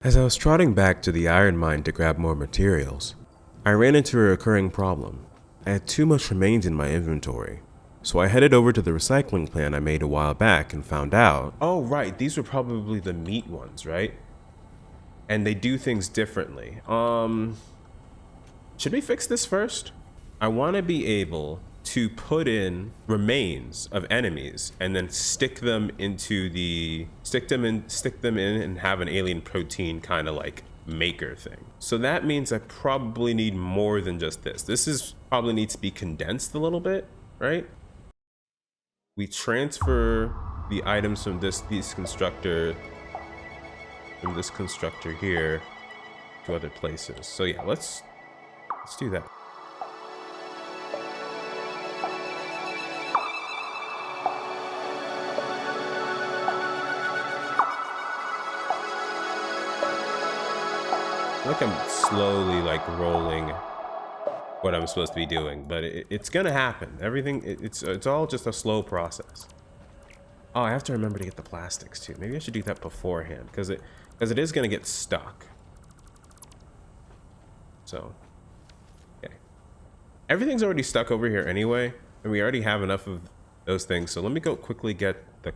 As I was trotting back to the iron mine to grab more materials, I ran into a recurring problem. I had too much remains in my inventory. So I headed over to the recycling plant I made a while back and found out, oh right, these were probably the meat ones, right? And they do things differently. Should we fix this first? I want to be able to put in remains of enemies and then stick them in and have an alien protein kind of like maker thing. So that means I probably need more than just this. This is probably needs to be condensed a little bit, right? We transfer the items from this constructor here to other places. So yeah, let's do that. Like I'm slowly like rolling what I'm supposed to be doing, but it's gonna happen. Everything, it's all just a slow process. Oh, I have to remember to get the plastics too. Maybe I should do that beforehand because it is gonna get stuck. So, okay. Everything's already stuck over here anyway, and we already have enough of those things. So let me go quickly get the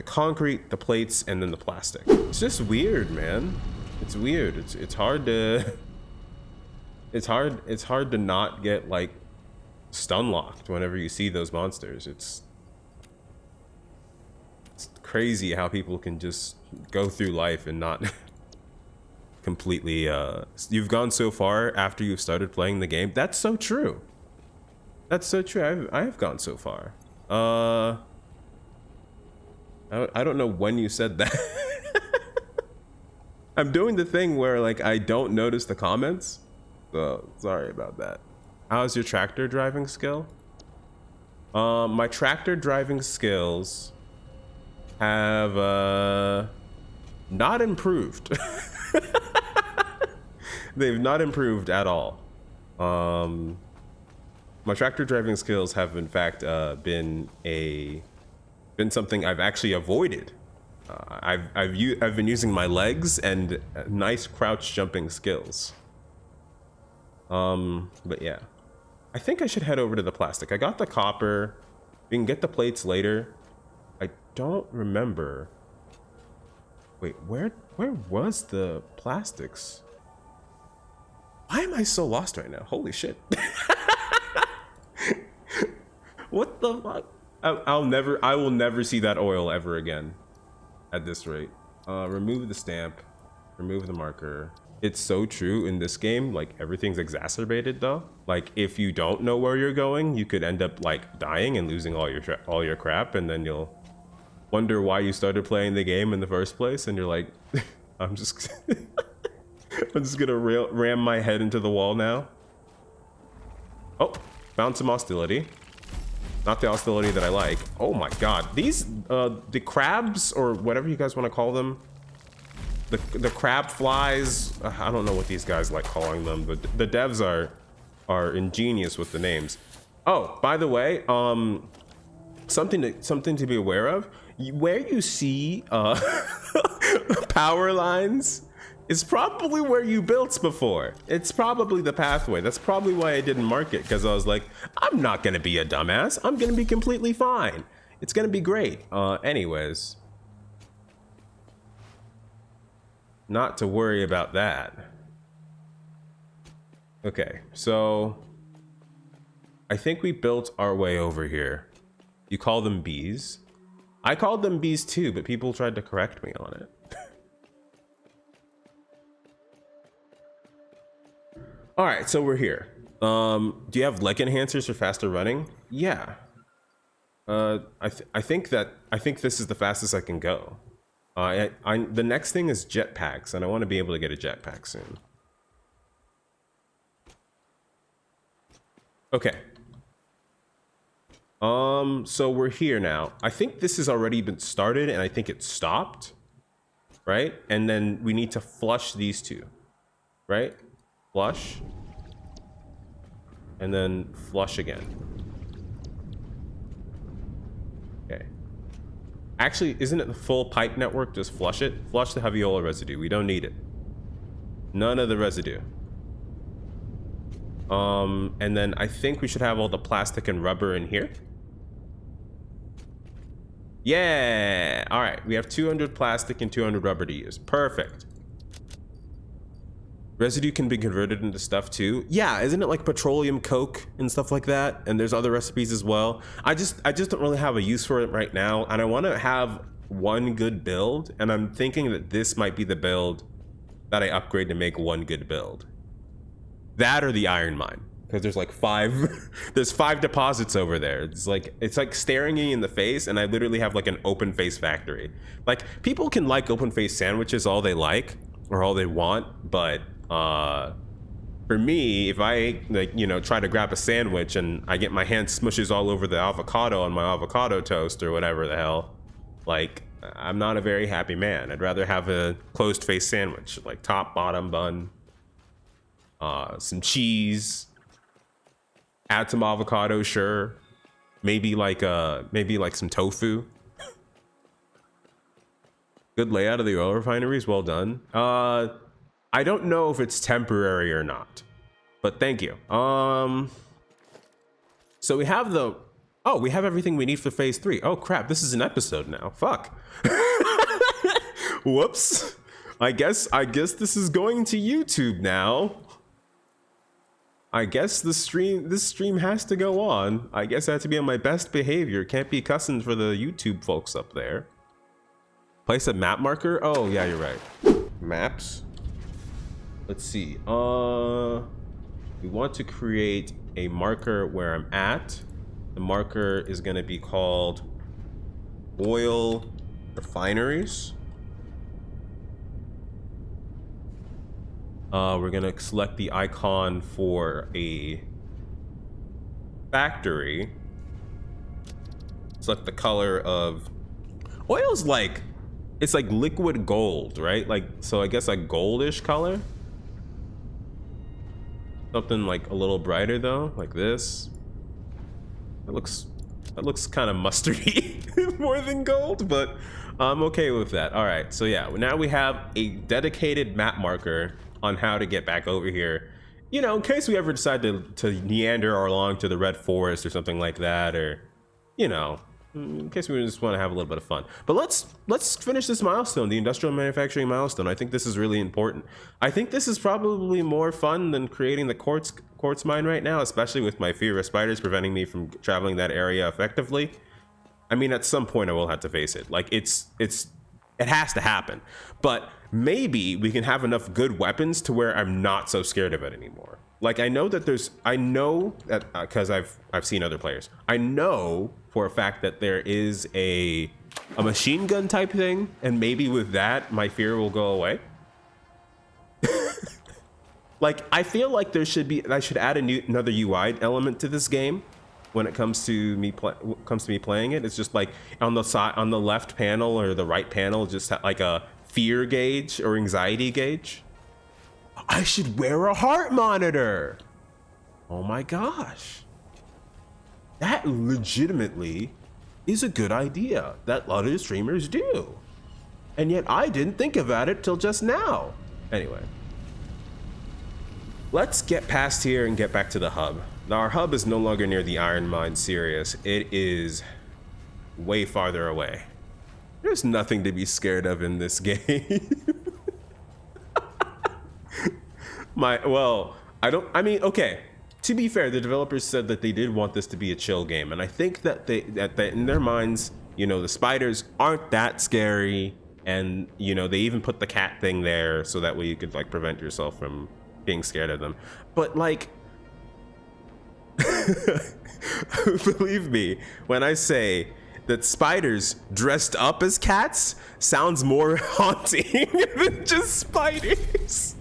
concrete, the plates, and then the plastic. It's just weird, man. It's weird. It's hard to it's hard to not get like stun locked whenever you see those monsters. It's crazy how people can just go through life and not completely you've gone so far after you've started playing the game. That's so true. That's so true. I have gone so far. I don't know when you said that. I'm doing the thing where like I don't notice the comments, so sorry about that. How's your tractor driving skill? My tractor driving skills have not improved. They've not improved at all. My tractor driving skills have in fact been something I've actually avoided. I've been using my legs and nice crouch jumping skills. But yeah, I think I should head over to the plastic. I got the copper. We can get the plates later. I don't remember. Wait, where was the plastics? Why am I so lost right now? Holy shit. What the fuck? I will never see that oil ever again. At this rate. Remove the stamp, remove the marker. It's so true in this game, like everything's exacerbated though. Like if you don't know where you're going, you could end up like dying and losing all your crap, and then you'll wonder why you started playing the game in the first place, and you're like, I'm just gonna ram my head into the wall now. Oh, found some hostility. Not the hostility that I like. Oh my god. These, the crabs, or whatever you guys want to call them. The crab flies. I don't know what these guys like calling them, but the devs are ingenious with the names. Oh, by the way, something to be aware of. Where you see, power lines is probably where you built before. It's probably the pathway. That's probably why I didn't mark it, because I was like, I'm not gonna be a dumbass. I'm gonna be completely fine. It's gonna be great. Anyways. Not to worry about that. Okay, so I think we built our way over here. You call them bees. I called them bees too, but people tried to correct me on it. All right, so we're here. Do you have leg enhancers for faster running? Yeah. I think this is the fastest I can go. The next thing is jetpacks, and I want to be able to get a jetpack soon. Okay. So we're here now. I think this has already been started, and I think it stopped, right? And then we need to flush these two, right? Flush, and then flush again. Okay. Actually, isn't it the full pipe network? Just flush it. Flush the heavy oil residue. We don't need it. None of the residue. And then I think we should have all the plastic and rubber in here. Yeah. All right. We have 200 plastic and 200 rubber to use. Perfect. Residue can be converted into stuff too. Yeah, isn't it like petroleum coke and stuff like that? And there's other recipes as well. I just don't really have a use for it right now, and I want to have one good build, and I'm thinking that this might be the build that I upgrade to make one good build. That or the iron mine, because there's like 5 there's 5 deposits over there. It's like staring me in the face, and I literally have like an open face factory. Like, people can like open face sandwiches all they like or all they want, but for me, if I try to grab a sandwich and I get my hand smushes all over the avocado on my avocado toast or whatever the hell, like, I'm not a very happy man. I'd rather have a closed face sandwich, like top, bottom, bun, some cheese, add some avocado, sure, maybe like some tofu. Good layout of the oil refineries, well done. I don't know if it's temporary or not, but thank you. So we have we have everything we need for phase 3. Oh crap, this is an episode now. Fuck. Whoops. I guess this is going to YouTube now. I guess this stream has to go on. I guess I have to be on my best behavior. Can't be cussing for the YouTube folks up there. Place a map marker? Oh yeah, you're right. Maps. Let's see. We want to create a marker where I'm at. The marker is going to be called oil refineries. We're going to select the icon for a factory. Select the color of oil's like, it's like liquid gold, right? Like, so I guess like goldish color. Something like a little brighter though, like this. That looks kind of mustardy more than gold, but I'm okay with that. All right, so yeah, now we have a dedicated map marker on how to get back over here. You know, in case we ever decide to meander along to the Red Forest or something like that, or, you know, in case we just want to have a little bit of fun. But let's finish this milestone, the industrial manufacturing milestone. I think this is really important. I think this is probably more fun than creating the quartz mine right now, especially with my fear of spiders preventing me from traveling that area effectively. I mean, at some point I will have to face it. Like, it has to happen. But maybe we can have enough good weapons to where I'm not so scared of it anymore. Like, I know that because I've seen other players. I know for a fact that there is a machine gun type thing, and maybe with that my fear will go away. Like, I feel like I should add another UI element to this game when it comes to me playing it. It's just like on the left panel or the right panel, just like a fear gauge or anxiety gauge. I should wear a heart monitor. Oh my gosh. That legitimately is a good idea that other streamers do. And yet I didn't think about it till just now. Anyway. Let's get past here and get back to the hub. Now, our hub is no longer near the iron mine, serious. It is way farther away. There's nothing to be scared of in this game. Okay. To be fair, the developers said that they did want this to be a chill game, and I think that that in their minds, you know, the spiders aren't that scary, and you know, they even put the cat thing there so that way you could like prevent yourself from being scared of them. But like, believe me when I say that spiders dressed up as cats sounds more haunting than just spiders.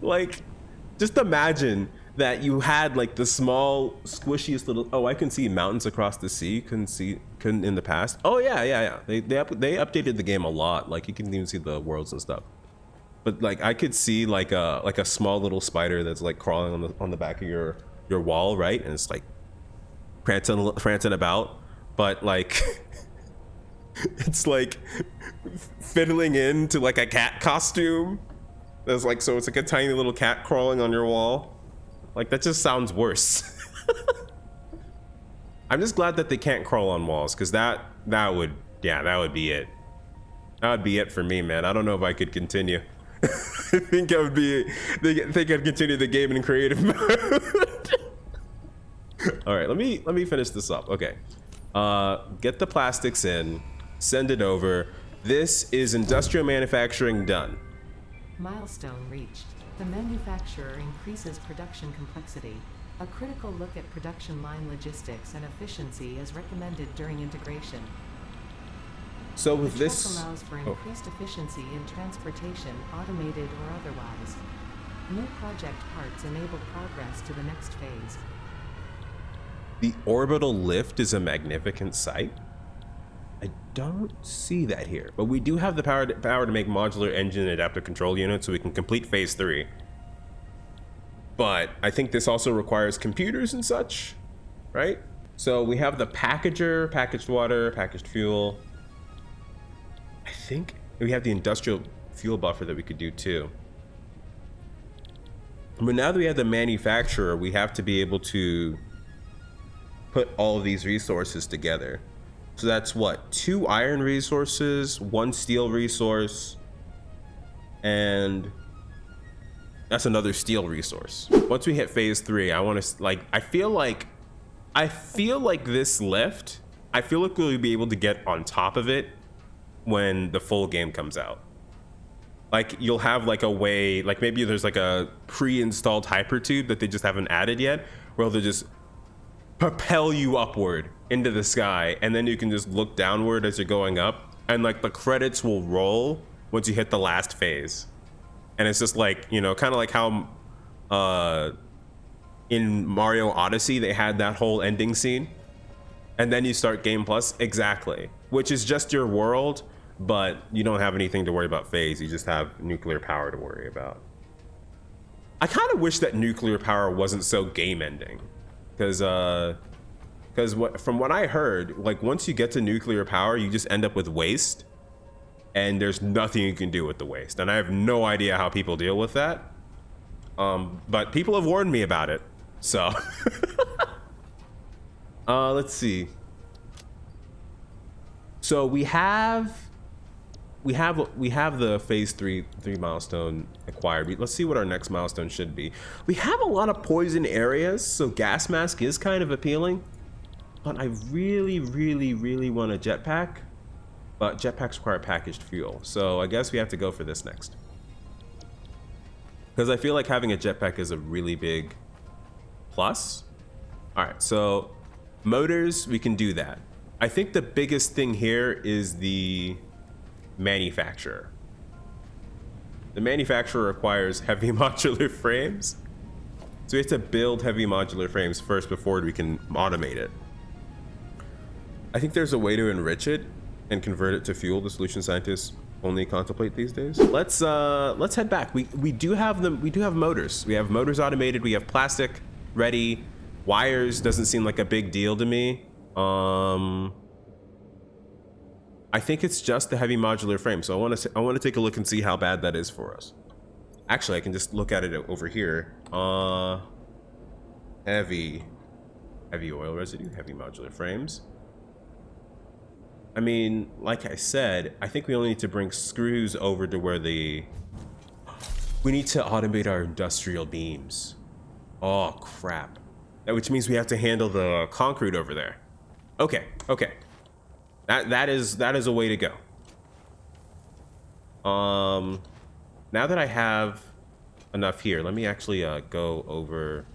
Like, just imagine that you had like the small squishiest little, oh, I can see mountains across the sea, couldn't in the past. Oh yeah. They updated the game a lot. Like, you can even see the worlds and stuff. But like, I could see like a small little spider that's like crawling on the back of your wall, right? And it's like prancing about. But like, It's like fiddling into like a cat costume. That's like, so it's like a tiny little cat crawling on your wall. Like, that just sounds worse. I'm just glad that they can't crawl on walls, because that would be it. That would be it for me, man. I don't know if I could continue. I think I'd continue the game in creative mode. All right, let me finish this up. Okay, get the plastics in, send it over. This is industrial manufacturing done. Milestone reached. The manufacturer increases production complexity. A critical look at production line logistics and efficiency is recommended during integration. So with the this truck allows for increased efficiency in transportation, automated or otherwise. New project parts enable progress to the next phase. The orbital lift is a magnificent sight. I don't see that here, but we do have the power to make modular engine and adaptive control units, so we can complete phase 3. But I think this also requires computers and such, right? So we have the packager, packaged water, packaged fuel. I think we have the industrial fuel buffer that we could do too. But now that we have the manufacturer, we have to be able to put all of these resources together. So that's what, 2 iron resources, 1 steel resource, and that's another steel resource. Once we hit phase 3, I want to I feel like this lift, I feel like we'll be able to get on top of it when the full game comes out. Like, you'll have like a way, like maybe there's like a pre-installed hypertube that they just haven't added yet, where they'll just propel you upward into the sky, and then you can just look downward as you're going up, and like the credits will roll once you hit the last phase. And it's just like, you know, kind of like how in Mario Odyssey they had that whole ending scene, and then you start Game Plus. Exactly, which is just your world, but you don't have anything to worry about phase. You just have nuclear power to worry about. I kind of wish that nuclear power wasn't so game ending, because from what I heard, like once you get to nuclear power, you just end up with waste, and there's nothing you can do with the waste. And I have no idea how people deal with that. But people have warned me about it, so let's see. So we have the phase 3 milestone acquired. Let's see what our next milestone should be. We have a lot of poison areas, so gas mask is kind of appealing, but I really want a jetpack. But jetpacks require packaged fuel, so I guess we have to go for this next, because I feel like having a jetpack is a really big plus. All right, so motors, we can do that. I think the biggest thing here is the manufacturer. The manufacturer requires heavy modular frames, so we have to build heavy modular frames first before we can automate it. I think there's a way to enrich it and convert it to fuel the solution scientists only contemplate these days. Let's head back. We do have them. We do have motors. We have motors automated. We have plastic ready. Wires doesn't seem like a big deal to me. I think it's just the heavy modular frame. So I want to take a look and see how bad that is for us. Actually, I can just look at it over here. Heavy oil residue, heavy modular frames. I mean, like I said, I think we only need to bring screws over to where we need to automate our industrial beams. Oh crap. Which means we have to handle the concrete over there. Okay. That is a way to go. Now that I have enough here, let me actually go over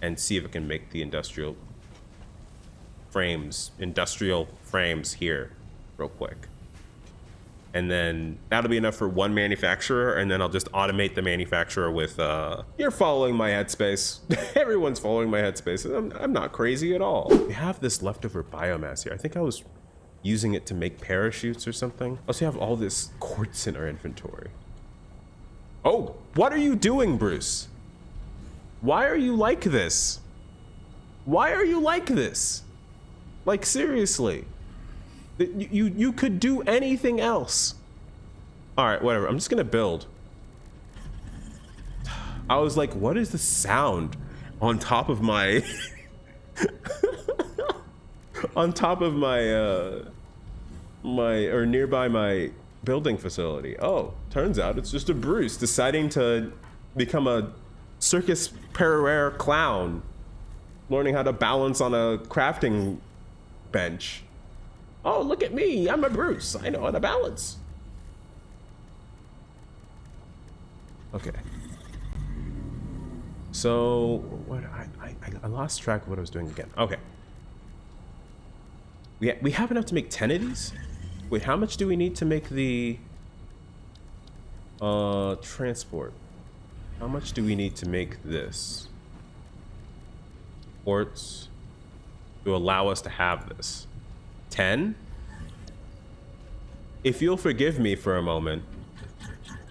and see if I can make the industrial frames here real quick. And then that'll be enough for one manufacturer, and then I'll just automate the manufacturer with you're following my headspace. Everyone's following my headspace. I'm not crazy at all. We have this leftover biomass here. I think I was using it to make parachutes or something. Also have all this quartz in our inventory. Oh, what are you doing, Bruce? Why are you like this? Why are you like this? Like, seriously. You could do anything else. All right, whatever. I'm just gonna build. I was like, what is the sound on top of my on top of my or nearby my building facility? Oh, turns out it's just a Bruce deciding to become a circus pereire clown, learning how to balance on a crafting bench. Oh, look at me, I'm a Bruce, I know how to balance. Okay. So what I lost track of what I was doing again. Okay. We have enough to make 10 of these? Wait, how much do we need to make the transport? How much do we need to make this? Ports to allow us to have this. 10? If you'll forgive me for a moment,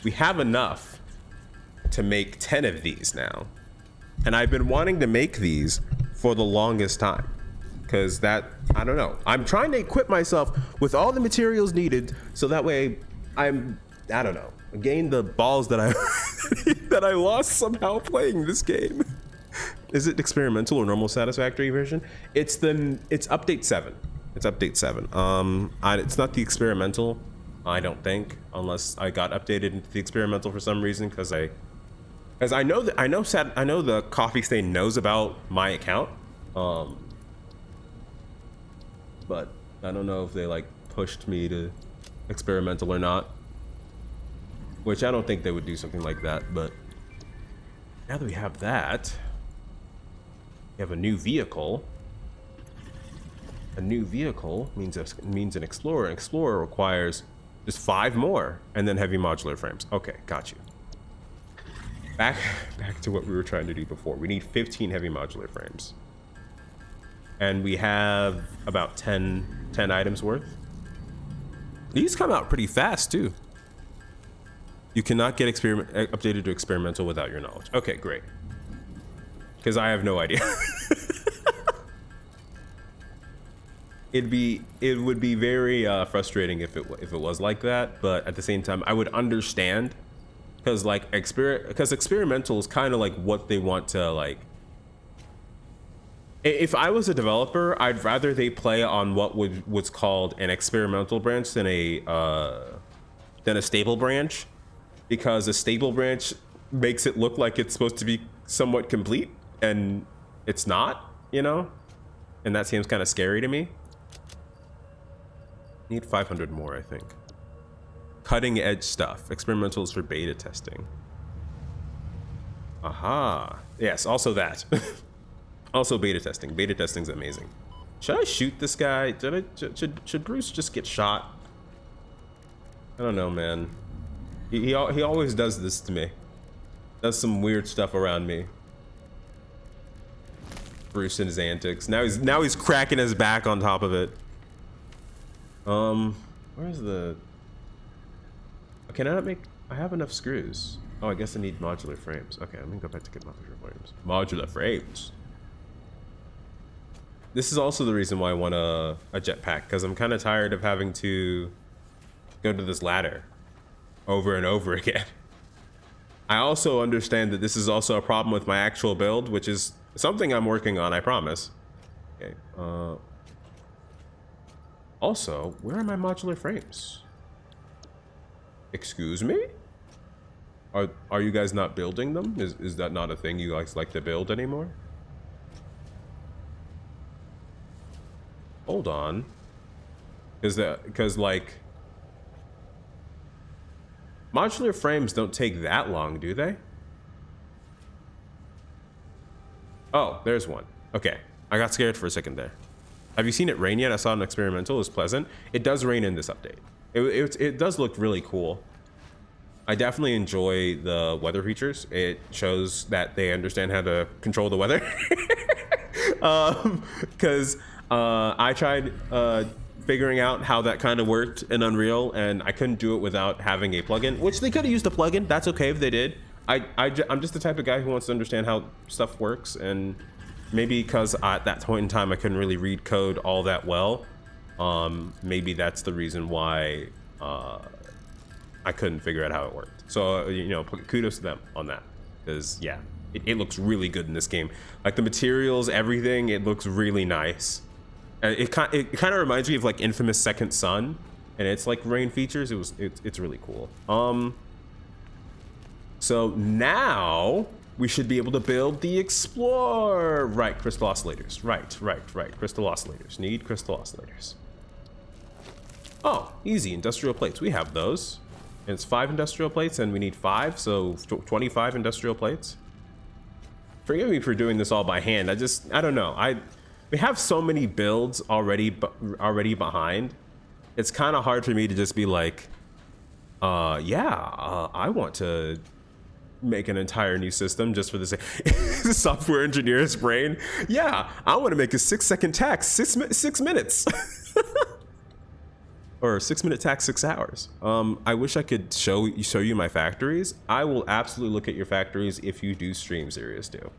we have enough to make 10 of these now. And I've been wanting to make these for the longest time. Because that, I don't know. I'm trying to equip myself with all the materials needed so that way I don't know, gain the balls that I that I lost somehow playing this game. Is it experimental or normal satisfactory version? It's update 7. It's update 7. It's not the experimental, I don't think, unless I got updated into the experimental for some reason, because I know the coffee stain knows about my account, but I don't know if they like pushed me to experimental or not, which I don't think they would do something like that. But now that we have that, we have a new vehicle. A new vehicle means an explorer. An explorer requires just 5 more, and then heavy modular frames. Okay, got you. Back to what we were trying to do before. We need 15 heavy modular frames. And we have about 10 items worth. These come out pretty fast too. You cannot get updated to experimental without your knowledge. Okay, great. Because I have no idea. It would be very frustrating if it was like that, but at the same time I would understand, because like experimental is kind of like what they want to like. If I was a developer, I'd rather they play on what's called an experimental branch than a stable branch, because a stable branch makes it look like it's supposed to be somewhat complete and it's not, you know, and that seems kind of scary to me. Need 500 more, I think. Cutting edge stuff. Experimental is for beta testing. Aha. Yes, also that. Also beta testing. Beta testing's amazing. Should I shoot this guy? Should Bruce just get shot? I don't know, man. He always does this to me. Does some weird stuff around me. Bruce and his antics. Now he's cracking his back on top of it. Where's the... Can I not make... I have enough screws. Oh, I guess I need modular frames. Okay, let me go back to get modular frames. Modular frames. This is also the reason why I want a jetpack, because I'm kind of tired of having to go to this ladder over and over again. I also understand that this is also a problem with my actual build, which is something I'm working on, I promise. Okay, also, where are my modular frames? Excuse me? Are you guys not building them? Is that not a thing you guys like to build anymore? Hold on. Because like modular frames don't take that long, do they? Oh, there's one. Okay, I got scared for a second there. Have you seen it rain yet? I saw an experimental. It was pleasant. It does rain in this update. It does look really cool. I definitely enjoy the weather features. It shows that they understand how to control the weather. Because I tried figuring out how that kind of worked in Unreal, and I couldn't do it without having a plugin, which they could have used a plugin. That's okay if they did. I'm just the type of guy who wants to understand how stuff works, and maybe because at that point in time I couldn't really read code all that well, Maybe that's the reason why I couldn't figure out how it worked. So, you know, kudos to them on that. Because, yeah, it looks really good in this game. Like, the materials, everything, it looks really nice. It kind of reminds me of, like, Infamous Second Son. And it's, like, rain features. It's really cool. So, now we should be able to build the Explorer. Right, crystal oscillators. Right. Crystal oscillators. Need crystal oscillators. Oh, easy. Industrial plates. We have those. And it's 5 industrial plates, and we need 5, so 25 industrial plates. Forgive me for doing this all by hand. I don't know. We have so many builds already behind. It's kind of hard for me to just be like, I want to make an entire new system just for the sake. Software engineer's brain. Yeah, I want to make a 6-second tax, 6 minutes. Or 6-minute tax, 6 hours. I wish I could show you my factories. I will absolutely look at your factories if you do stream Serious Do.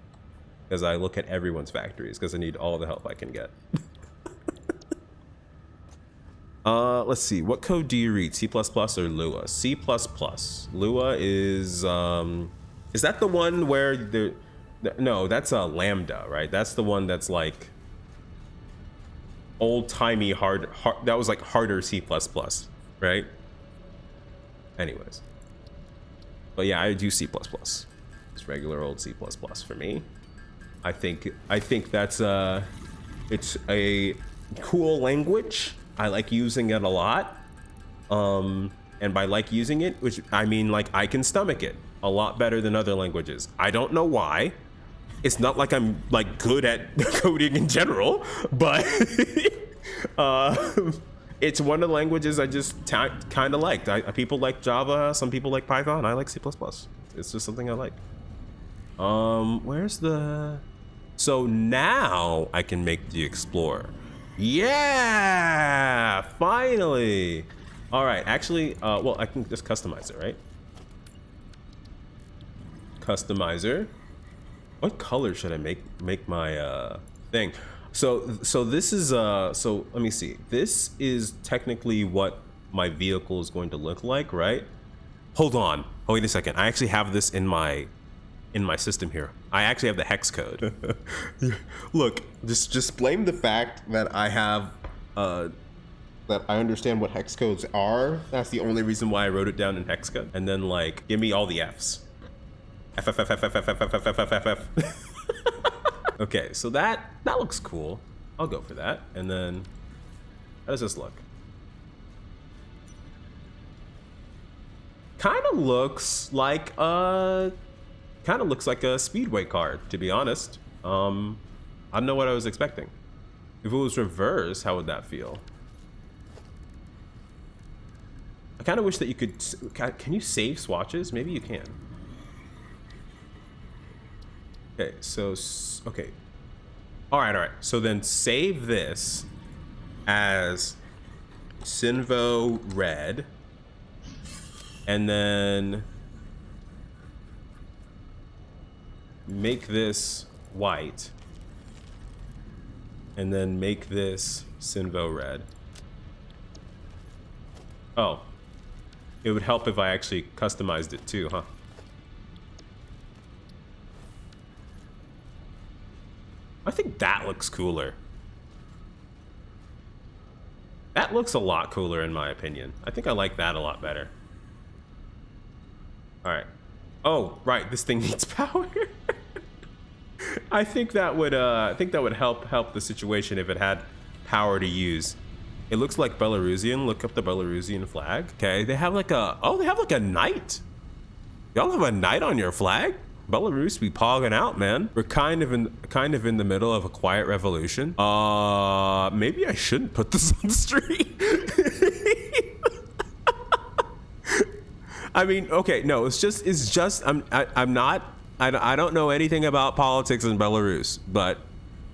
Because I look at everyone's factories because I need all the help I can get. Let's see, what code do you read? C++ or Lua? C++. Lua is that the one where no, that's a Lambda, right? That's the one that's like old-timey hard, that was like harder C++, right? Anyways, but yeah, I do C++. It's regular old C++ for me. I think that's it's a cool language. I like using it a lot, and by like using it, which I mean like I can stomach it a lot better than other languages. I don't know why. It's not like I'm like good at coding in general, but it's one of the languages I just kind of liked. People like Java, some people like Python. I like C++. It's just something I like. Where's the? So now I can make the Explorer. Yeah, finally. All right, actually, well, I can just customize it, right? Customizer. What color should I make my thing? So this is so let me see. This is technically what my vehicle is going to look like, right? Hold on. Oh, wait a second. I actually have this in my system here. I actually have the hex code. Look, just blame the fact that I have that I understand what hex codes are. That's the only reason why I wrote it down in hex code. And then like give me all the F's. F F F F F F F F F F F F. Okay, so that looks cool. I'll go for that. And then how does this look? Kind of looks like a speedway car, to be honest. I don't know what I was expecting. If it was reverse, how would that feel? I kind of wish that you could. Can you save swatches? Maybe you can. Okay, so okay. All right. So then save this as Sinvo red, and then make this white, and then make this Sinvo red. Oh, it would help if I actually customized it too, huh? I think that looks cooler. That looks a lot cooler in my opinion. I think I like that a lot better. All right. Oh, right. This thing needs power. I think that would help the situation if it had power to use. It looks like Belarusian. Look up the Belarusian flag. Okay, they have like a knight. Y'all have a knight on your flag? Belarus be pogging out, man. We're kind of in the middle of a quiet revolution. Maybe I shouldn't put this on the street. I mean, okay, no, it's just I don't know anything about politics in Belarus, but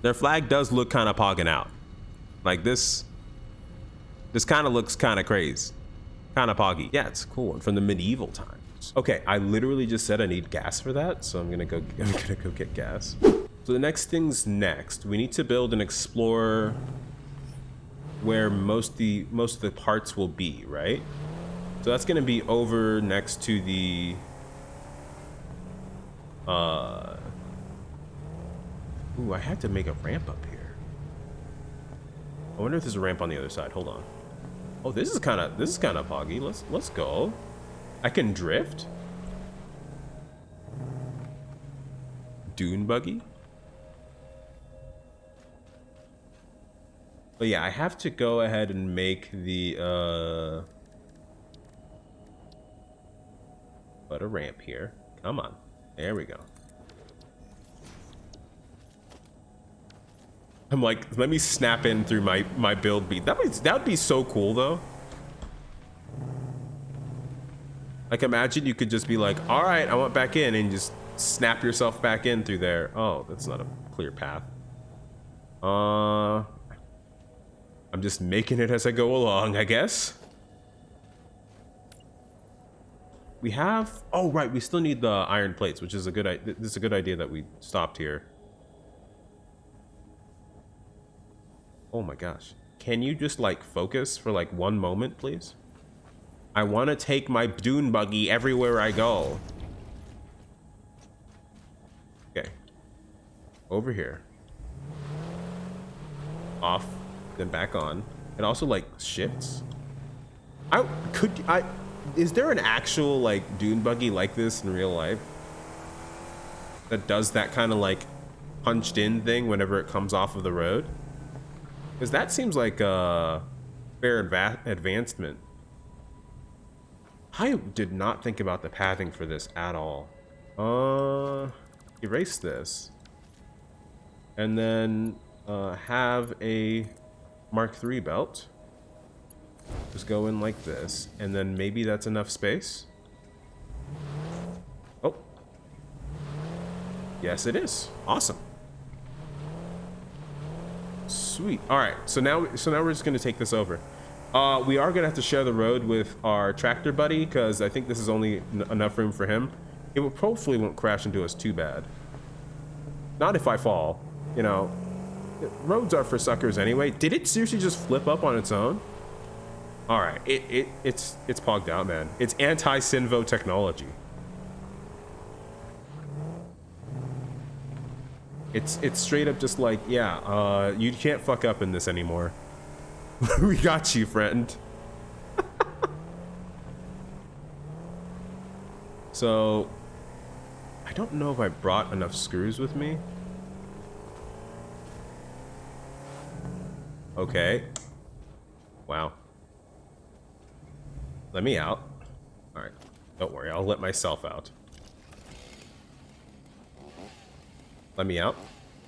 their flag does look kind of pogging out. Like this kind of looks kind of crazy, kind of poggy. Yeah, it's a cool one from the medieval times. Okay, I literally just said I need gas for that, so I'm gonna go get gas. So the next thing's next. We need to build an Explorer. where most of the parts will be, right? So that's gonna be over next to the ooh, I had to make a ramp up here. I wonder if there's a ramp on the other side. Hold on. Oh, this is kind of poggy. Let's go. I can drift. Dune buggy. But yeah, I have to go ahead and make the put a ramp here. Come on. There we go. I'm like, let me snap in through my build beat. That'd be so cool though. Like imagine you could just be like, all right, I want back in, and just snap yourself back in through there. Oh, that's not a clear path. I'm just making it as I go along, I guess. We have, oh right, we still need the iron plates, which is a good idea. This is a good idea that we stopped here. Oh my gosh. Can you just like focus for like one moment, please? I want to take my dune buggy everywhere I go. Okay. Over here. Off, then back on. It also like shifts. Is there an actual like dune buggy like this in real life? That does that kind of like punched in thing whenever it comes off of the road? Because that seems like a fair advancement. I did not think about the pathing for this at all. Erase this. And then have a Mark III belt. Just go in like this. And then maybe that's enough space. Oh. Yes, it is. Awesome. Sweet. All right. So now we're just going to take this over. We are going to have to share the road with our tractor buddy because I think this is only enough room for him. It will hopefully won't crash into us too bad. Not if I fall, you know. Roads are for suckers anyway. Did it seriously just flip up on its own? All right. It's pogged out, man. It's anti-Sinvo technology. It's straight up just like, yeah, you can't fuck up in this anymore. We got you, friend. So, I don't know if I brought enough screws with me. Okay. Wow. Let me out. All right. Don't worry, I'll let myself out. Let me out.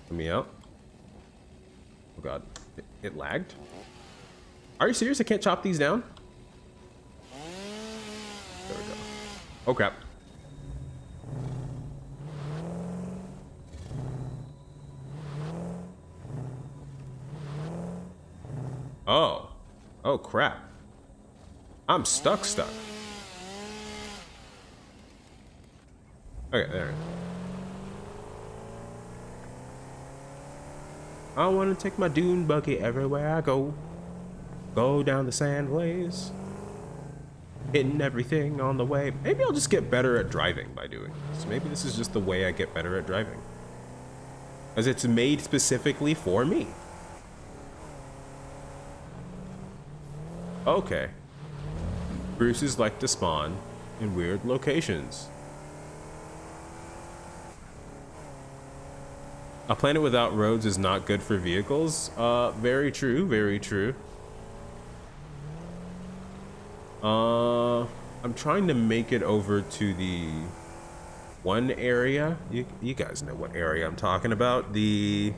Let me out. Oh god. It lagged? Are you serious? I can't chop these down? There we go. Oh crap. Oh. Oh crap. I'm stuck. Okay, there. I want to take my dune buggy everywhere I go. Go down the sandways. Hitting everything on the way. Maybe I'll just get better at driving by doing this. Maybe this is just the way I get better at driving. Because it's made specifically for me. Okay. Bruces like to spawn in weird locations. A planet without roads is not good for vehicles. Very true, very true. I'm trying to make it over to the one area. You guys know what area I'm talking about. The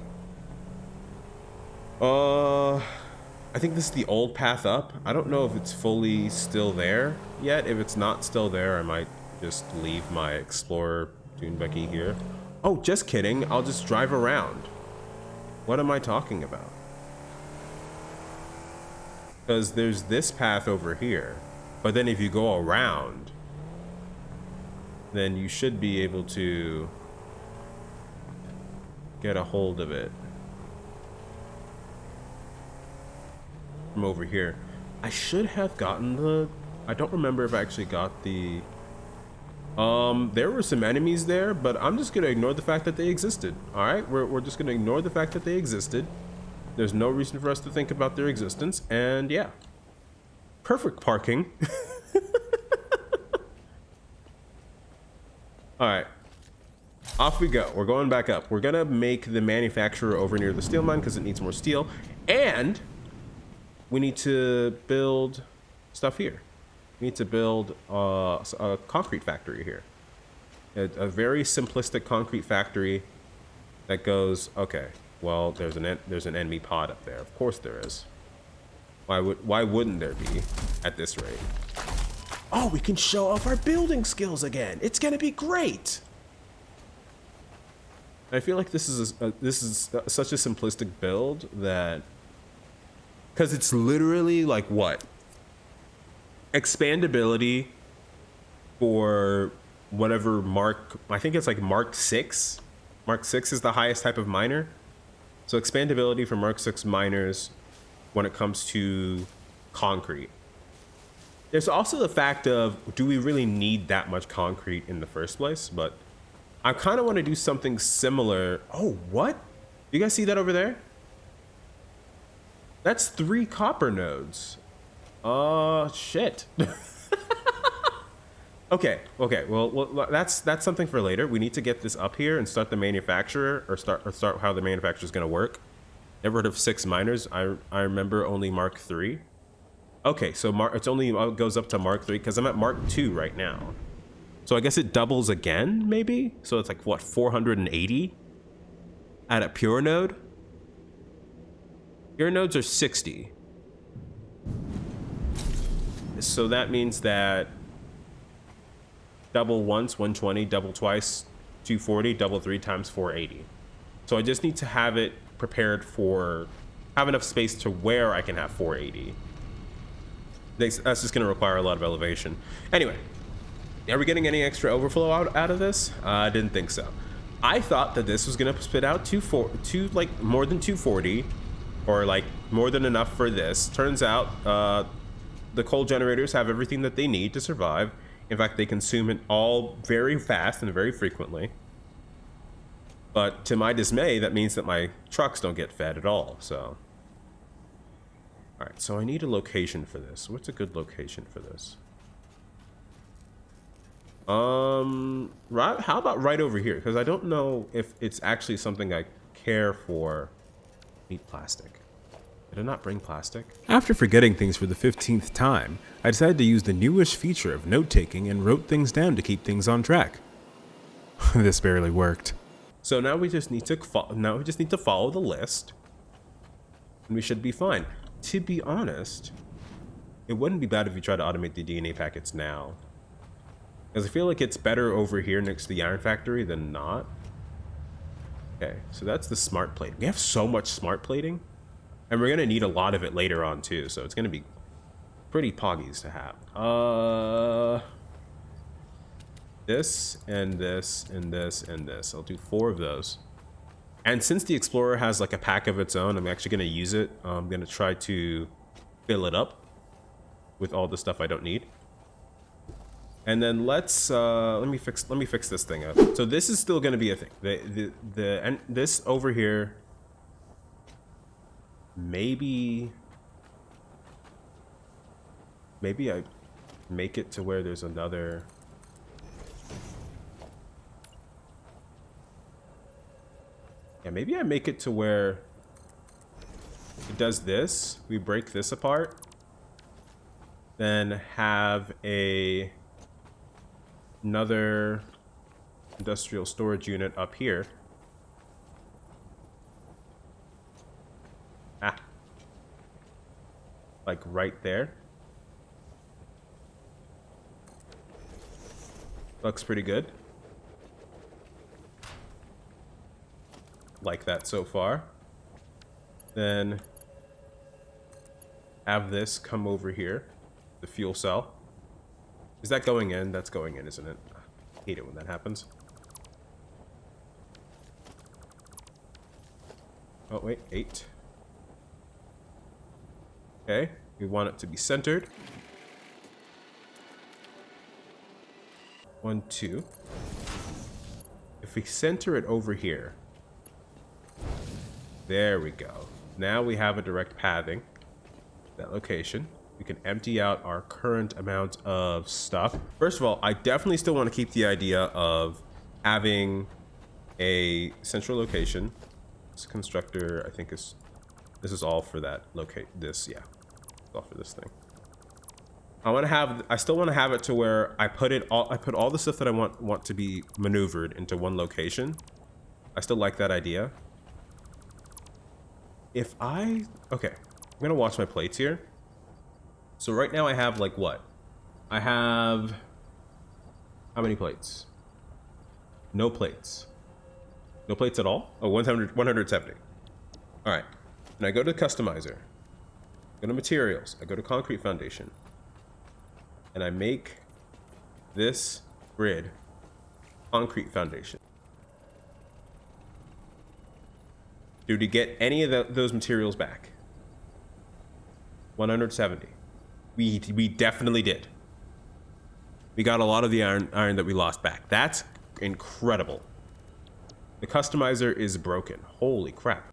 I think this is the old path up. I don't know if it's fully still there yet. If it's not still there, I might just leave my Explorer dune buggy here. Oh, just kidding. I'll just drive around. What am I talking about? Because there's this path over here. But then if you go around, then you should be able to get a hold of it. from over here. I should have gotten the... I don't remember if I actually got the... there were some enemies there, but I'm just gonna ignore the fact that they existed. All right, we're just gonna ignore the fact that they existed. There's no reason for us to think about their existence, and yeah. Perfect parking. All right, off we go. We're going back up. We're gonna make the manufacturer over near the steel mine because it needs more steel, and we need to build stuff here. We need to build a concrete factory here. A very simplistic concrete factory that goes, okay, well, there's an enemy pod up there. Of course there is. Why wouldn't there be at this rate? Oh, we can show off our building skills again. It's gonna be great. I feel like this is such a simplistic build that, because it's literally like what? Expandability for whatever mark, I think it's like Mark 6. Mark 6 is the highest type of miner. So expandability for Mark 6 miners when it comes to concrete. There's also the fact of, do we really need that much concrete in the first place? But I kind of want to do something similar. Oh, what? You guys see that over there? That's 3 copper nodes. Shit. Okay. Well, that's something for later. We need to get this up here and start the manufacturer, or start how the manufacturer is going to work. Never heard of 6 miners. I remember only Mark 3. Okay, so it's only goes up to Mark 3 because I'm at Mark 2 right now. So I guess it doubles again, maybe? So it's like, what, 480 at a pure node? Pure nodes are 60. So that means that double once, 120, double twice, 240, double 3 times 480. So I just need to have it prepared for, have enough space to where I can have 480. That's just going to require a lot of elevation. Anyway, are we getting any extra overflow out of this? I didn't think so. I thought that this was going to spit out like more than 240, or like more than enough for this. Turns out the coal generators have everything that they need to survive. In fact, they consume it all very fast and very frequently. But to my dismay, that means that my trucks don't get fed at all, so. All right, so I need a location for this. What's a good location for this? Right, how about right over here? Because I don't know if it's actually something I care for. Need plastic. Did I not bring plastic? After forgetting things for the 15th time, I decided to use the newish feature of note-taking and wrote things down to keep things on track. This barely worked. So now we just need to follow the list, and we should be fine. To be honest, it wouldn't be bad if you try to automate the DNA packets now, because I feel like it's better over here next to the iron factory than not. Okay, so that's the smart plate. We have so much smart plating, and we're gonna need a lot of it later on too, so it's gonna be pretty poggies to have. This and this and this and this. I'll do 4 of those. And since the Explorer has like a pack of its own, I'm actually gonna use it. I'm gonna try to fill it up with all the stuff I don't need. And then let's let me fix this thing up. So this is still gonna be a thing. And this over here, maybe I make it to where there's another. Yeah, maybe I make it to where it does this. We break this apart, then have another industrial storage unit up here. Like right there. Looks pretty good. Like that so far. Then have this come over here, the fuel cell. Is that going in? That's going in, isn't it? I hate it when that happens. Oh wait, 8. Okay, we want it to be centered. 1, 2. If we center it over here, there we go. Now we have a direct pathing that location. We can empty out our current amount of stuff. First of all, I definitely still want to keep the idea of having a central location. This constructor, I think this is all for that locate this, yeah. It's all for this thing. I still want to have it to where I put all the stuff that I want to be maneuvered into one location. I still like that idea. Okay, I'm gonna watch my plates here. So right now I have like what? I have how many plates? No plates. No plates at all? Oh, 170. All right, and I go to customizer, go to materials, I go to concrete foundation, and I make this grid concrete foundation. Do to get any of those materials back? 170. We definitely did. We got a lot of the iron that we lost back. That's incredible. The customizer is broken. Holy crap.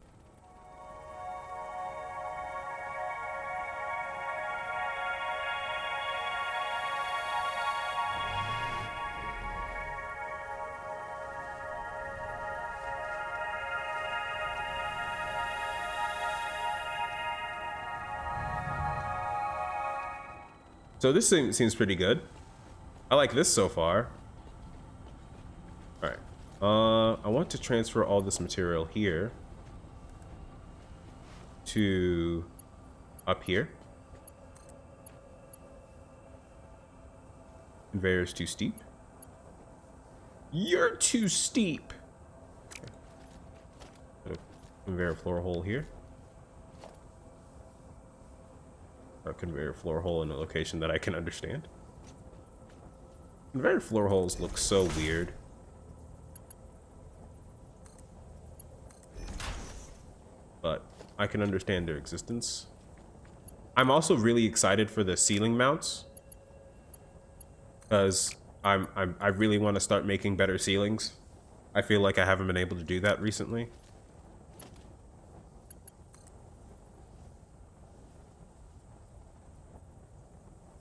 So this thing seems pretty good. I like this so far. All right. I want to transfer all this material here to up here. Conveyor's too steep. You're too steep. Okay. Put a conveyor floor hole here. Or conveyor floor hole in a location that I can understand. Conveyor floor holes look so weird. But I can understand their existence. I'm also really excited for the ceiling mounts, because I really want to start making better ceilings. I feel like I haven't been able to do that recently.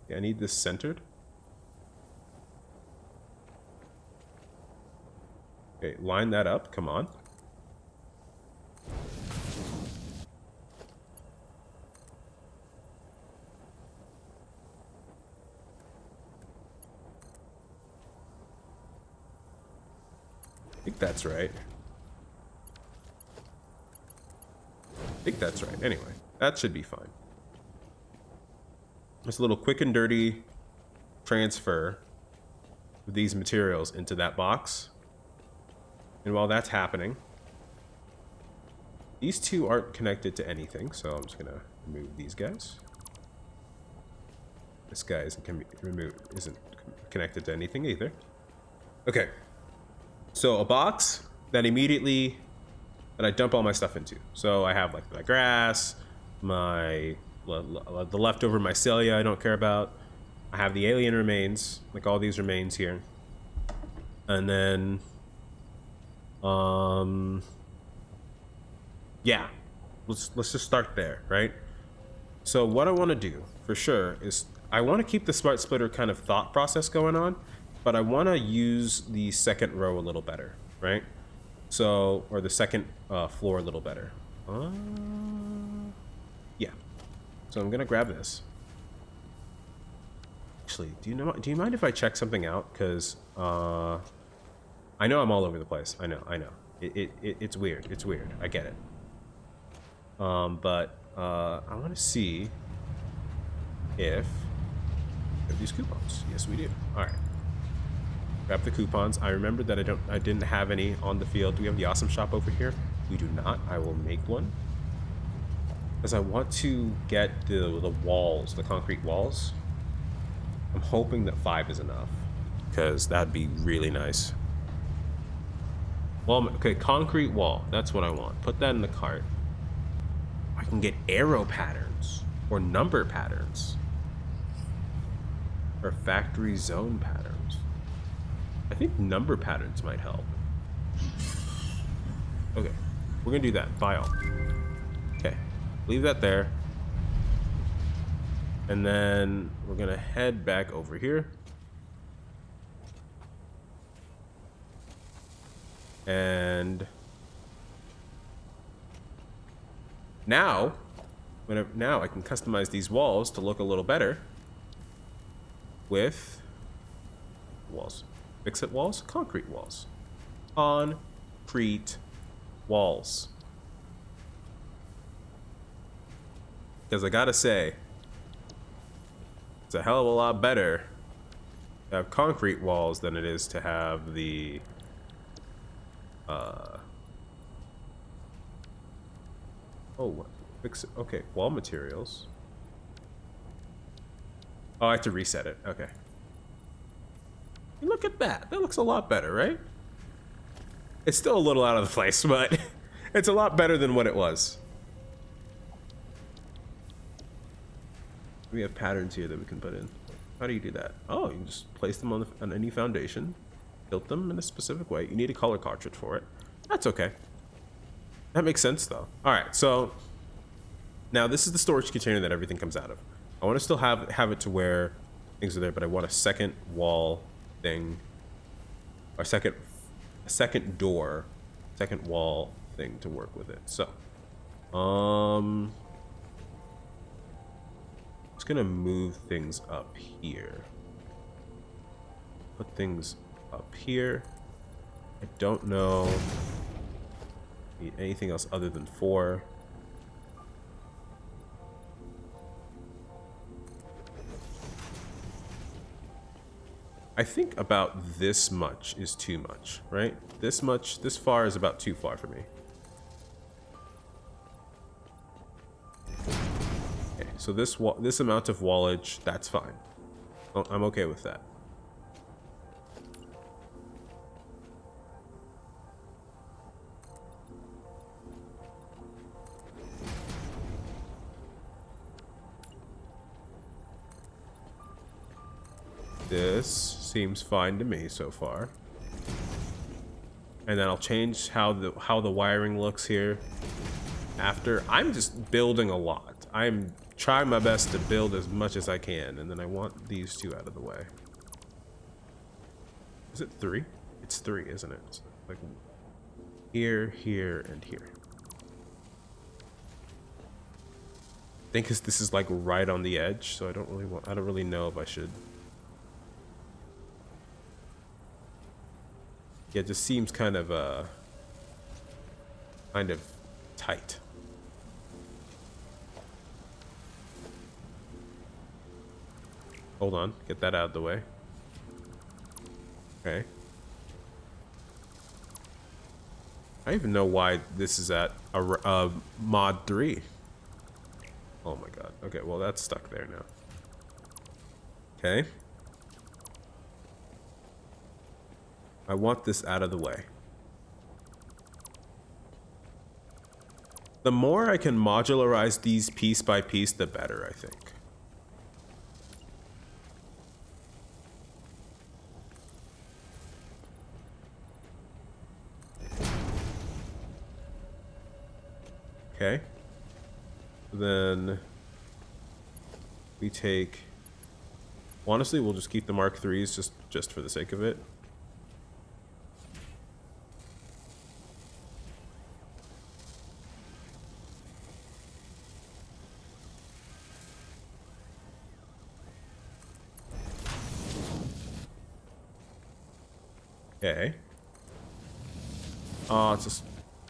Yeah, I need this centered. Okay, line that up. Come on. I think that's right. I think that's right. Anyway, that should be fine. Just a little quick and dirty transfer of these materials into that box. And while that's happening, these two aren't connected to anything, so I'm just gonna remove these guys. This guy isn't connected to anything either. Okay, so a box that I dump all my stuff into. So I have like my grass, the leftover mycelia I don't care about. I have the alien remains, like all these remains here. And then, yeah, let's just start there, right? So what I want to do for sure is I want to keep the smart splitter kind of thought process going on, but I want to use the second row a little better, right? So, or the second floor a little better. Yeah. So I'm gonna grab this. Actually, do you mind if I check something out? Because I know I'm all over the place. I know. It's weird. It's weird. I get it. But I want to see if we have these coupons. Yes, we do. All right. Grab the coupons. I remember that I didn't have any on the field. Do we have the awesome shop over here? We do not. I will make one. Because I want to get the walls, the concrete walls. I'm hoping that 5 is enough, because that'd be really nice. Well, okay, concrete wall. That's what I want. Put that in the cart. I can get arrow patterns. Or number patterns. Or factory zone patterns. I think number patterns might help. Okay, we're gonna do that. Buy all. Okay, leave that there. And then we're gonna head back over here. And now I can customize these walls to look a little better with walls. Fix-it walls, concrete walls. Concrete walls. Because I gotta say, it's a hell of a lot better to have concrete walls than it is to have the oh, fix it. Okay, wall materials. Oh, I have to reset it. Okay. Look at that. That looks a lot better, right? It's still a little out of the place, but it's a lot better than what it was. We have patterns here that we can put in. How do you do that? Oh, you can just place them on any foundation, build them in a specific way. You need a color cartridge for it. That's okay. That makes sense, though. All right, so now this is the storage container that everything comes out of. I want to still have it to where things are there, but I want a second wall thing, or second door, second wall thing to work with it. So, just gonna move things up here. Put things up here. I don't know. Need anything else other than 4. I think about this much is too much, right? This far is about too far for me. Okay, so this amount of wallage, that's fine. I'm okay with that. This seems fine to me so far. And then I'll change how the wiring looks here after. I'm just building a lot. I'm trying my best to build as much as I can, and then I want these 2 out of the way. Is it 3? It's 3, isn't it? It's like here, here, and here. I think because this is like right on the edge, so I don't really know if I should. Yeah, it just seems kind of tight. Hold on, get that out of the way. Okay. I don't even know why this is at a mod 3. Oh my god. Okay, well that's stuck there now. Okay. I want this out of the way. The more I can modularize these piece by piece, the better, I think. Okay. Then we take. Honestly, we'll just keep the Mark IIIs just for the sake of it. Okay. Oh, it just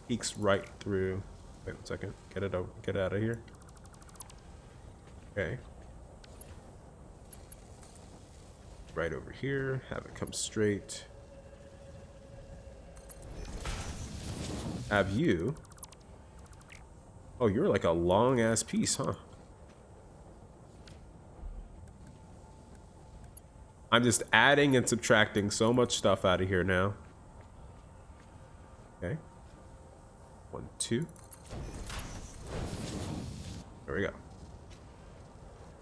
peeks right through. Wait 1 second. Get it out of here. Okay. Right over here. Have it come straight. Have you? Oh, you're like a long ass piece, huh? I'm just adding and subtracting so much stuff out of here now. Okay. 1, 2. There we go.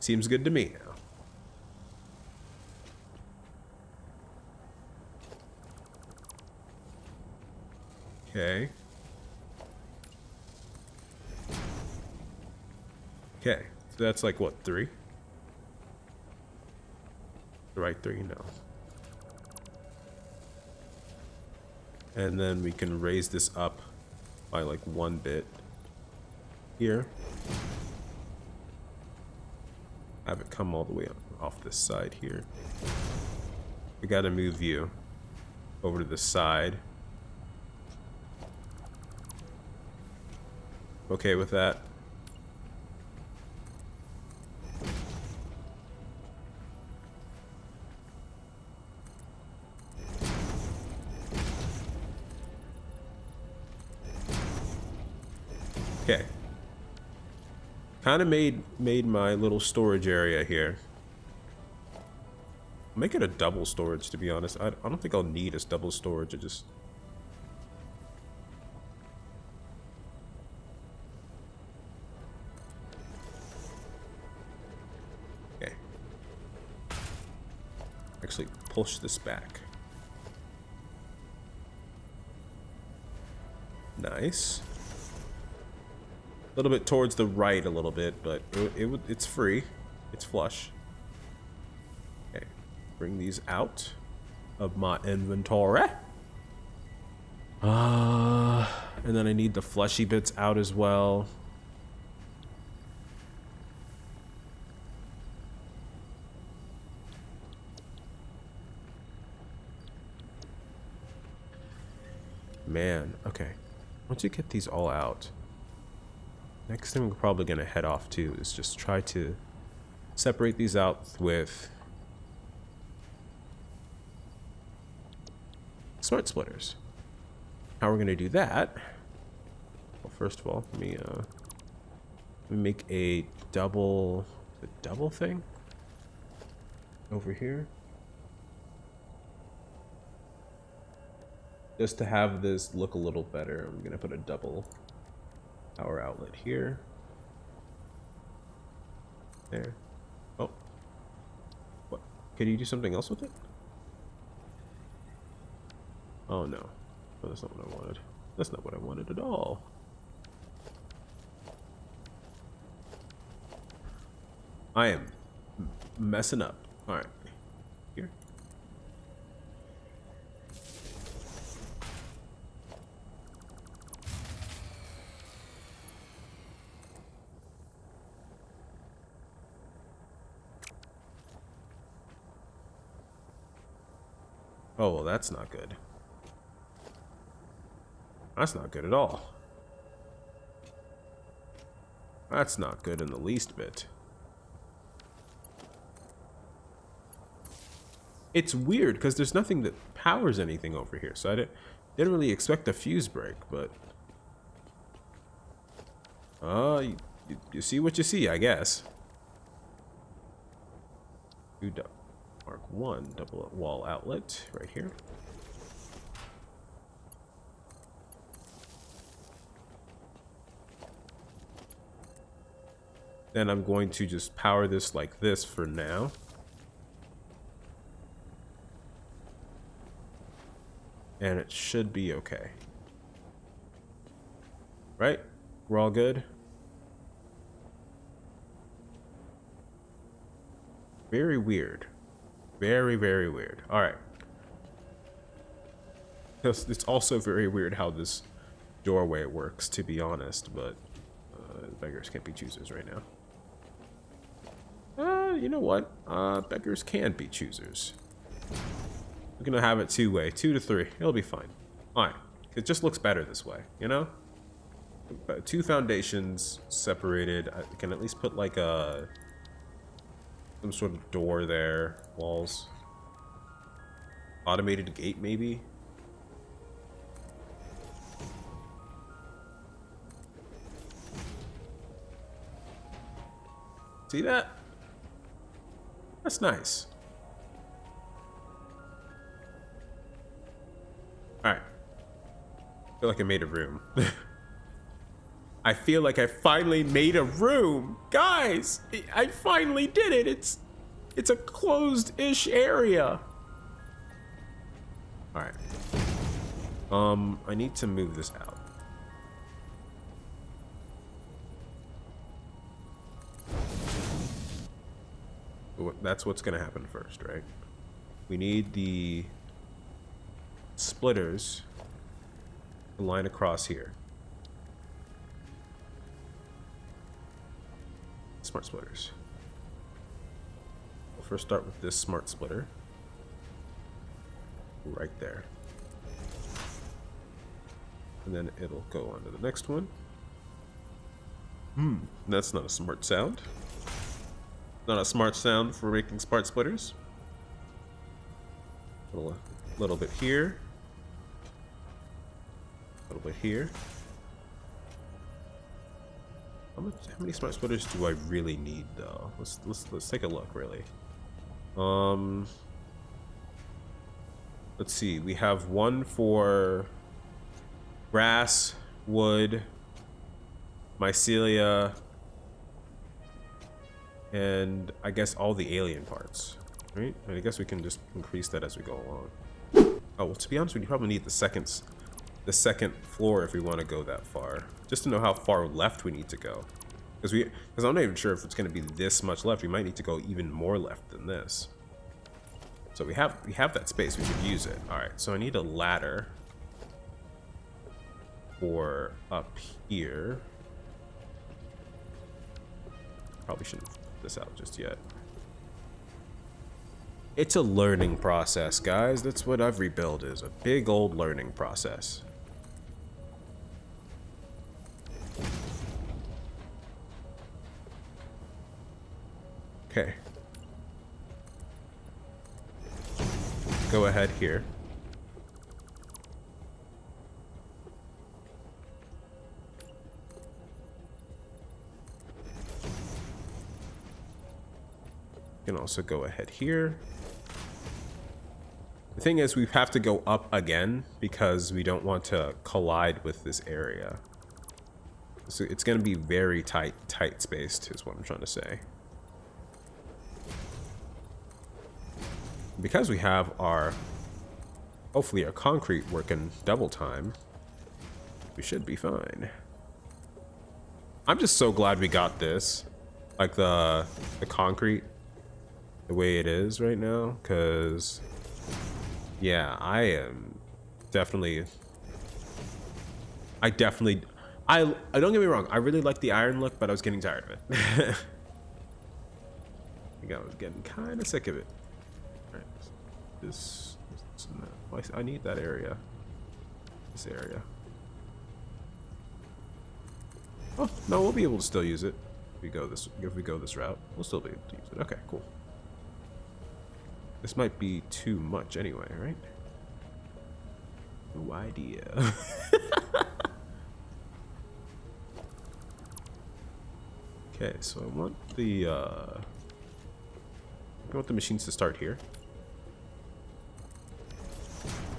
Seems good to me now. Okay. Okay, so that's like what, 3? The right 3? No. And then we can raise this up by like 1 bit here. Have it come all the way up off this side here. We gotta move you over to the side. Okay with that? Okay. Kind of made my little storage area here. I'll make it a double storage, to be honest. I don't think I'll need a double storage. I just... Okay. Actually, push this back. Nice. A little bit towards the right a little bit, but it's free. It's flush. Okay. Bring these out of my inventory. And then I need the fleshy bits out as well. Man, okay. Once you get these all out, next thing we're probably going to head off to is just try to separate these out with smart splitters. How we're going to do that? Well, first of all, let me make a double thing over here. Just to have this look a little better, I'm going to put a double power outlet here. There. Oh. What? Can you do something else with it? Oh no. Oh, that's not what I wanted. That's not what I wanted at all. I am messing up. Alright. Here. Oh, well, that's not good. That's not good at all. That's not good in the least bit. It's weird because there's nothing that powers anything over here, so I didn't really expect a fuse break, but you see what you see, I guess. Mark 1 double wall outlet right here. Then I'm going to just power this like this for now. And it should be okay. Right? We're all good? Very weird. Very, very weird. Alright. It's also very weird how this doorway works, to be honest, but beggars can't be choosers right now. You know what? Beggars can be choosers. We're gonna have it 2-way, 2 to 3. It'll be fine. Alright. It just looks better this way, you know? 2 foundations separated. I can at least put like some sort of door there. Walls. Automated gate, maybe? See that? That's nice. Alright. I feel like I made a room. I feel like I finally made a room. Guys, I finally did it. It's a closed-ish area. All right. I need to move this out. That's what's gonna happen first, right? We need the splitters to line across here. Smart splitters. We'll first start with this smart splitter. Right there. And then it'll go on to the next one. That's not a smart sound. Not a smart sound for making smart splitters. A little bit here. A little bit here. How many smart splitters do I really need, though? Let's take a look, really. Let's see. We have one for grass, wood, mycelia, and I guess all the alien parts, right? And I guess we can just increase that as we go along. Oh, well, to be honest, we probably need the second floor if we want to go that far, just to know how far left we need to go. Because I'm not even sure if it's going to be this much left. We might need to go even more left than this. So we have that space. We should use it. All right. So I need a ladder for up here. Probably shouldn't put this out just yet. It's a learning process, guys. That's what every build is. A big old learning process. Okay. Go ahead here. You can also go ahead here. The thing is, we have to go up again because we don't want to collide with this area. So it's going to be very tight spaced is what I'm trying to say. Because we have hopefully our concrete working double time, we should be fine. I'm just so glad we got this, like the concrete, the way it is right now, because yeah, I don't get me wrong, I really like the iron look, but I was getting tired of it. I think I was getting kind of sick of it. All right, this and that. I need that area. This area. Oh no, we'll be able to still use it. If we go this route, we'll still be able to use it. Okay, cool. This might be too much anyway, right? No idea. Okay, so I want the machines to start here.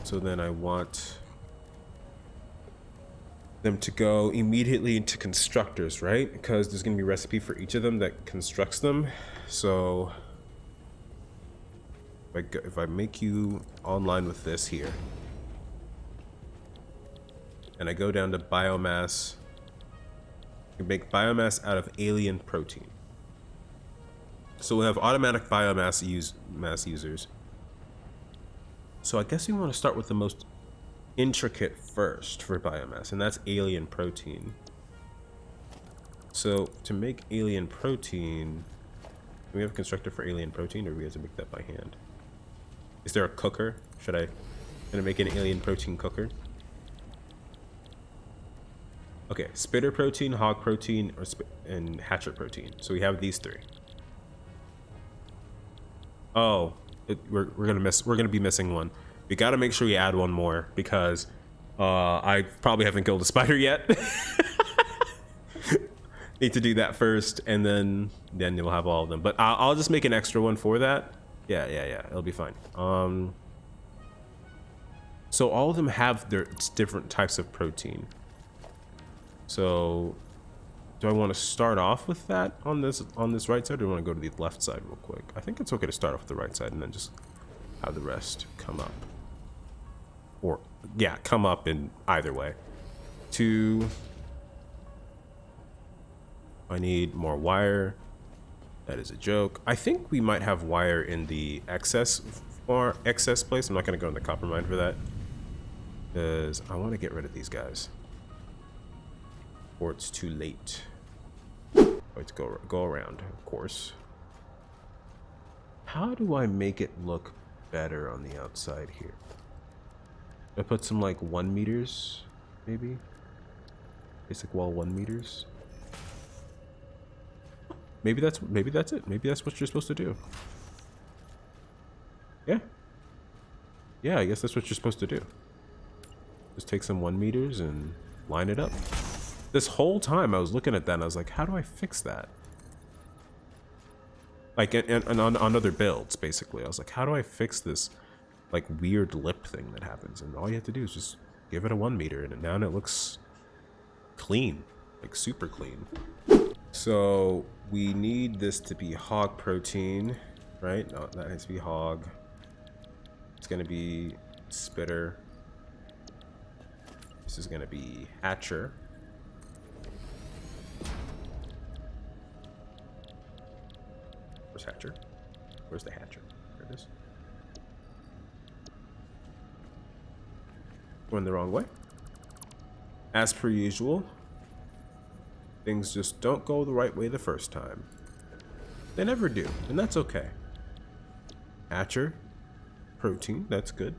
So then I want them to go immediately into constructors, right? Because there's going to be a recipe for each of them that constructs them. So if I make you online with this here, and I go down to biomass, you make biomass out of alien protein. So we'll have automatic biomass mass users. So I guess we want to start with the most intricate first for biomass, and that's alien protein. So to make alien protein, do we have a constructor for alien protein, or do we have to make that by hand? Is there a cooker? Gonna make an alien protein cooker? Okay, spitter protein, hog protein, and hatchet protein. So we have these three. Oh, we're gonna be missing one. We gotta make sure we add one more because I probably haven't killed a spider yet. Need to do that first, and then you'll have all of them. But I'll just make an extra one for that. Yeah. It'll be fine. So all of them have their different types of protein. So Do I want to start off with that on this right side, or do I want to go to the left side real quick? I think it's okay to start off with the right side and then just have the rest come up. Or, yeah, come up in either way. 2. I need more wire. That is a joke. I think we might have wire in the excess place. I'm not going to go in the copper mine for that, because I want to get rid of these guys. Or it's too late. Let's go around, of course. How do I make it look better on the outside here? I put some like 1 meters, maybe? Basic wall 1 meters. Maybe that's it. Maybe that's what you're supposed to do. Yeah. Yeah, I guess that's what you're supposed to do. Just take some 1 meters and line it up. This whole time I was looking at that and I was like, how do I fix that? Like, and on other builds, basically. I was like, how do I fix this, like, weird lip thing that happens? And all you have to do is just give it a 1 meter, and now it looks clean. Like, super clean. So, we need this to be hog protein, right? No, that needs to be hog. It's going to be spitter. This is going to be hatcher. Where's hatcher? Where's the hatcher? There it is. Going the wrong way. As per usual, things just don't go the right way the first time. They never do, and that's okay. Hatcher, protein, that's good.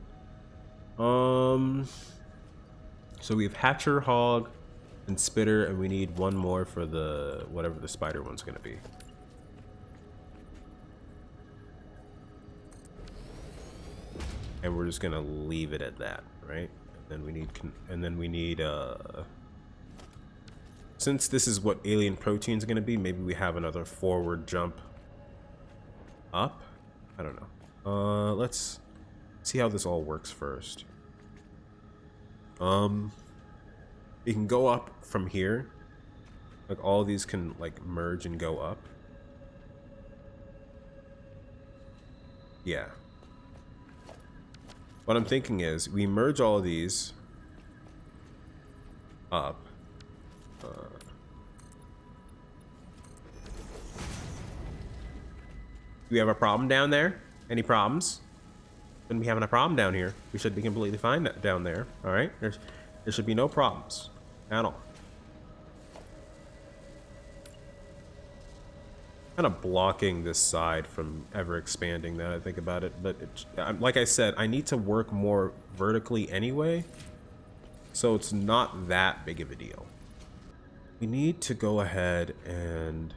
So we have hatcher, hog, and spitter, and we need 1 more for the whatever the spider one's gonna be. And we're just gonna leave it at that, right? And then we need since this is what alien protein is gonna be, maybe we have another forward jump up. I don't know. Let's see how this all works first. You can go up from here. Like, all of these can like merge and go up. Yeah. What I'm thinking is we merge all of these up. Do we have a problem down there? Any problems? Shouldn't be having a problem down here. We should be completely fine down there. All right, there should be no problems at all. Kind of blocking this side from ever expanding, now that I think about it, but like I said, I need to work more vertically anyway, so it's not that big of a deal. We need to go ahead and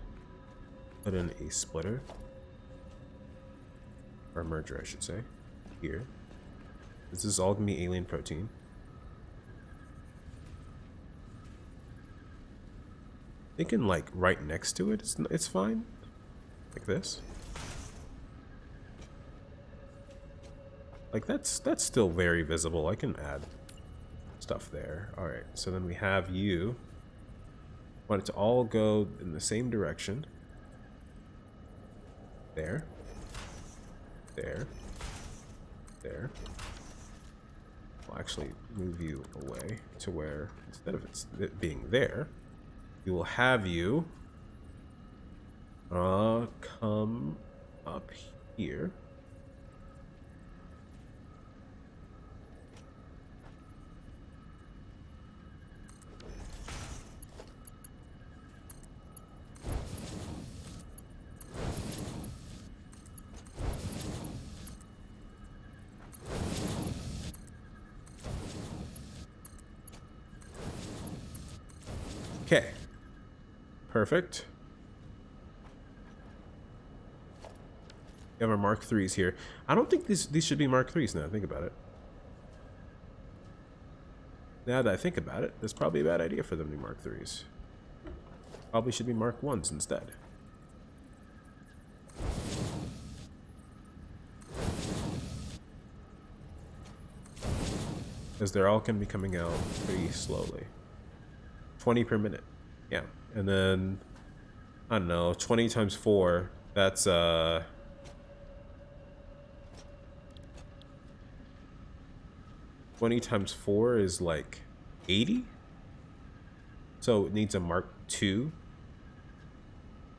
put in a splitter, or merger I should say, here. This is all gonna be alien protein. Thinking like right next to it, it's fine. Like this. Like that's still very visible. I can add stuff there. All right, so then we have you. Want it to all go in the same direction. There. There. There. I'll actually move you away to where, instead of it being there, we will have you come up here. Okay. Perfect. We have our Mark IIIs here. I don't think these should be Mark IIIs now that I think about it. Now that I think about it, that's probably a bad idea for them to be Mark IIIs. Probably should be Mark Is instead. Because they're all going to be coming out pretty slowly. 20 per minute. Yeah, And then, I don't know, 20 times 4, that's 20 times 4 is like 80. So it needs a Mark II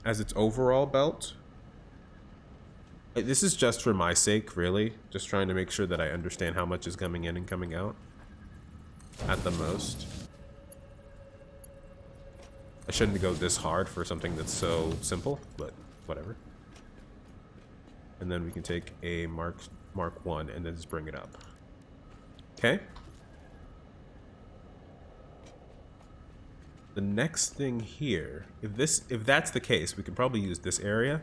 as its overall belt. This is just for my sake, really. Just trying to make sure that I understand how much is coming in and coming out at the most. I shouldn't go this hard for something that's so simple, but whatever. And then we can take a Mark 1 and then just bring it up. Okay. The next thing here, if that's the case, we can probably use this area.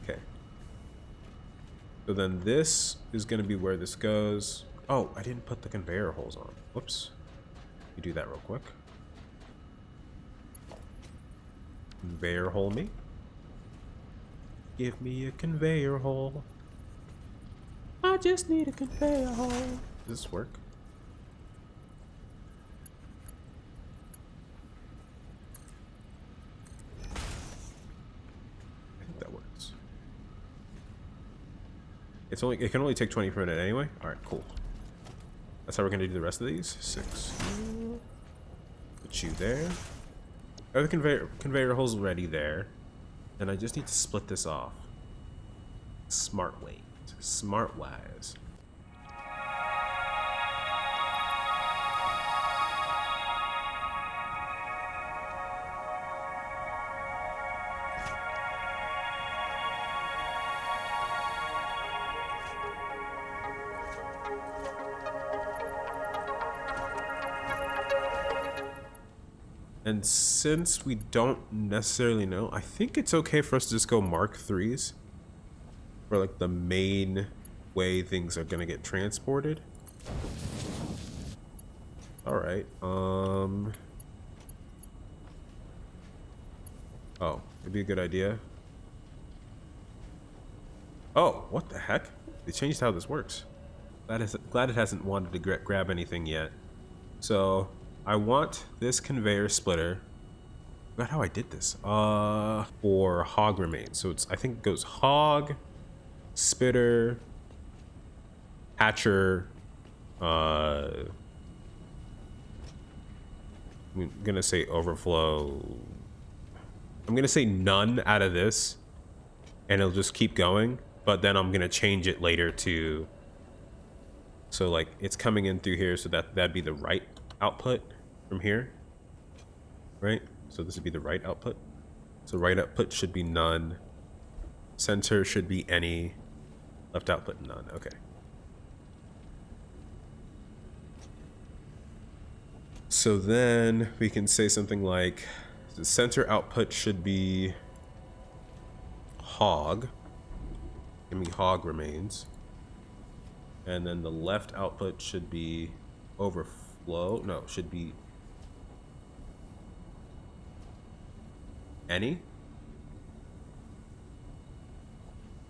Okay. So then this is going to be where this goes. Oh, I didn't put the conveyor holes on. Whoops. You do that real quick. Conveyor hole me. Give me a conveyor hole. I just need a conveyor hole. Does this work? I think that works. It can only take 20 per minute anyway. All right, cool. That's how we're gonna do the rest of these. 6. Put you there. Are the conveyor holes already there? And I just need to split this off. Smart way. Smart wise. And since we don't necessarily know, I think it's okay for us to just go Mark 3s for like the main way things are gonna get transported. All right. Oh, it'd be a good idea. Oh, what the heck? They changed how this works. Glad it hasn't wanted to grab anything yet. So I want this conveyor splitter. I forgot how I did this. For hog remains. So I think it goes hog, spitter, hatcher. I'm gonna say overflow. I'm gonna say none out of this, and it'll just keep going. But then I'm gonna change it later to. So like it's coming in through here, so that'd be the right output from here, right? So this would be the right output. So right output should be none. Center should be any. Left output none. Okay. So then we can say something like the center output should be hog. Give me hog remains. And then the left output should be overflow. No, should be any.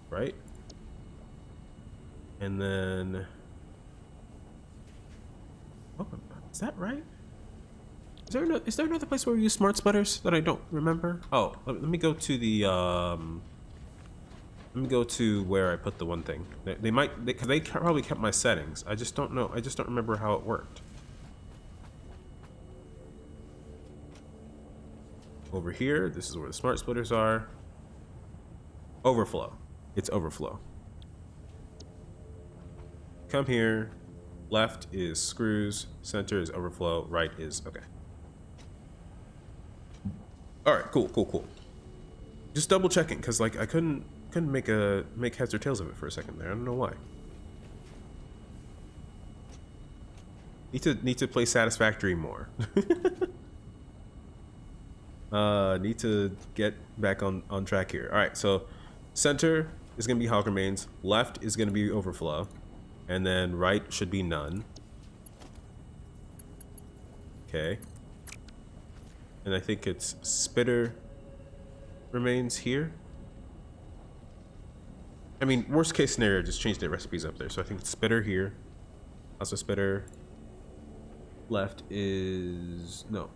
Right? And then, oh, is that right? Is there another place where we use smart splitters that I don't remember? Oh, let me go to the let me go to where I put the one thing. They probably kept my settings. I just don't know. I just don't remember how it worked. Over here, this is where the smart splitters are. Overflow. It's overflow. Come here. Left is screws. Center is overflow. Right is okay. All right, cool. Just double checking, because like I couldn't make heads or tails of it for a second there. I don't know why. Need to play Satisfactory more. Need to get back on track here. All right, so center is gonna be hog remains. Left is gonna be overflow, and then right should be none. Okay. And I think it's spitter remains here. I mean, worst case scenario, just change the recipes up there. So I think it's spitter here. Also spitter, Left is no.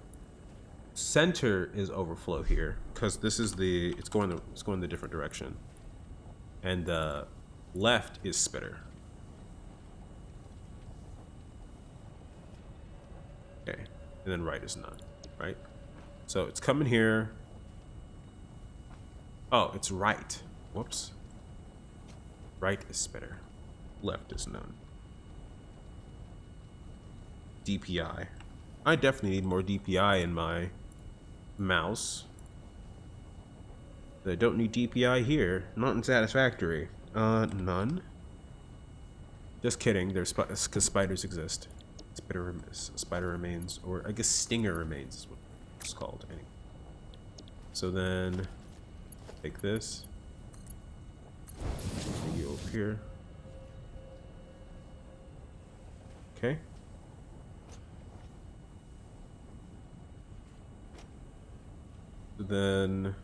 Center is overflow here because this is the it's going the different direction, and left is spitter. Okay, and then right is none. Right, so it's coming here. Oh, it's right. Whoops. Right is spitter. Left is none. DPI. I definitely need more DPI in my mouse. I don't need DPI here. Not in Satisfactory. None. Just kidding. There's because spiders exist. Spider remains, or I guess stinger remains is what it's called. Anyway. So then, take this. Take you over here. Okay. Then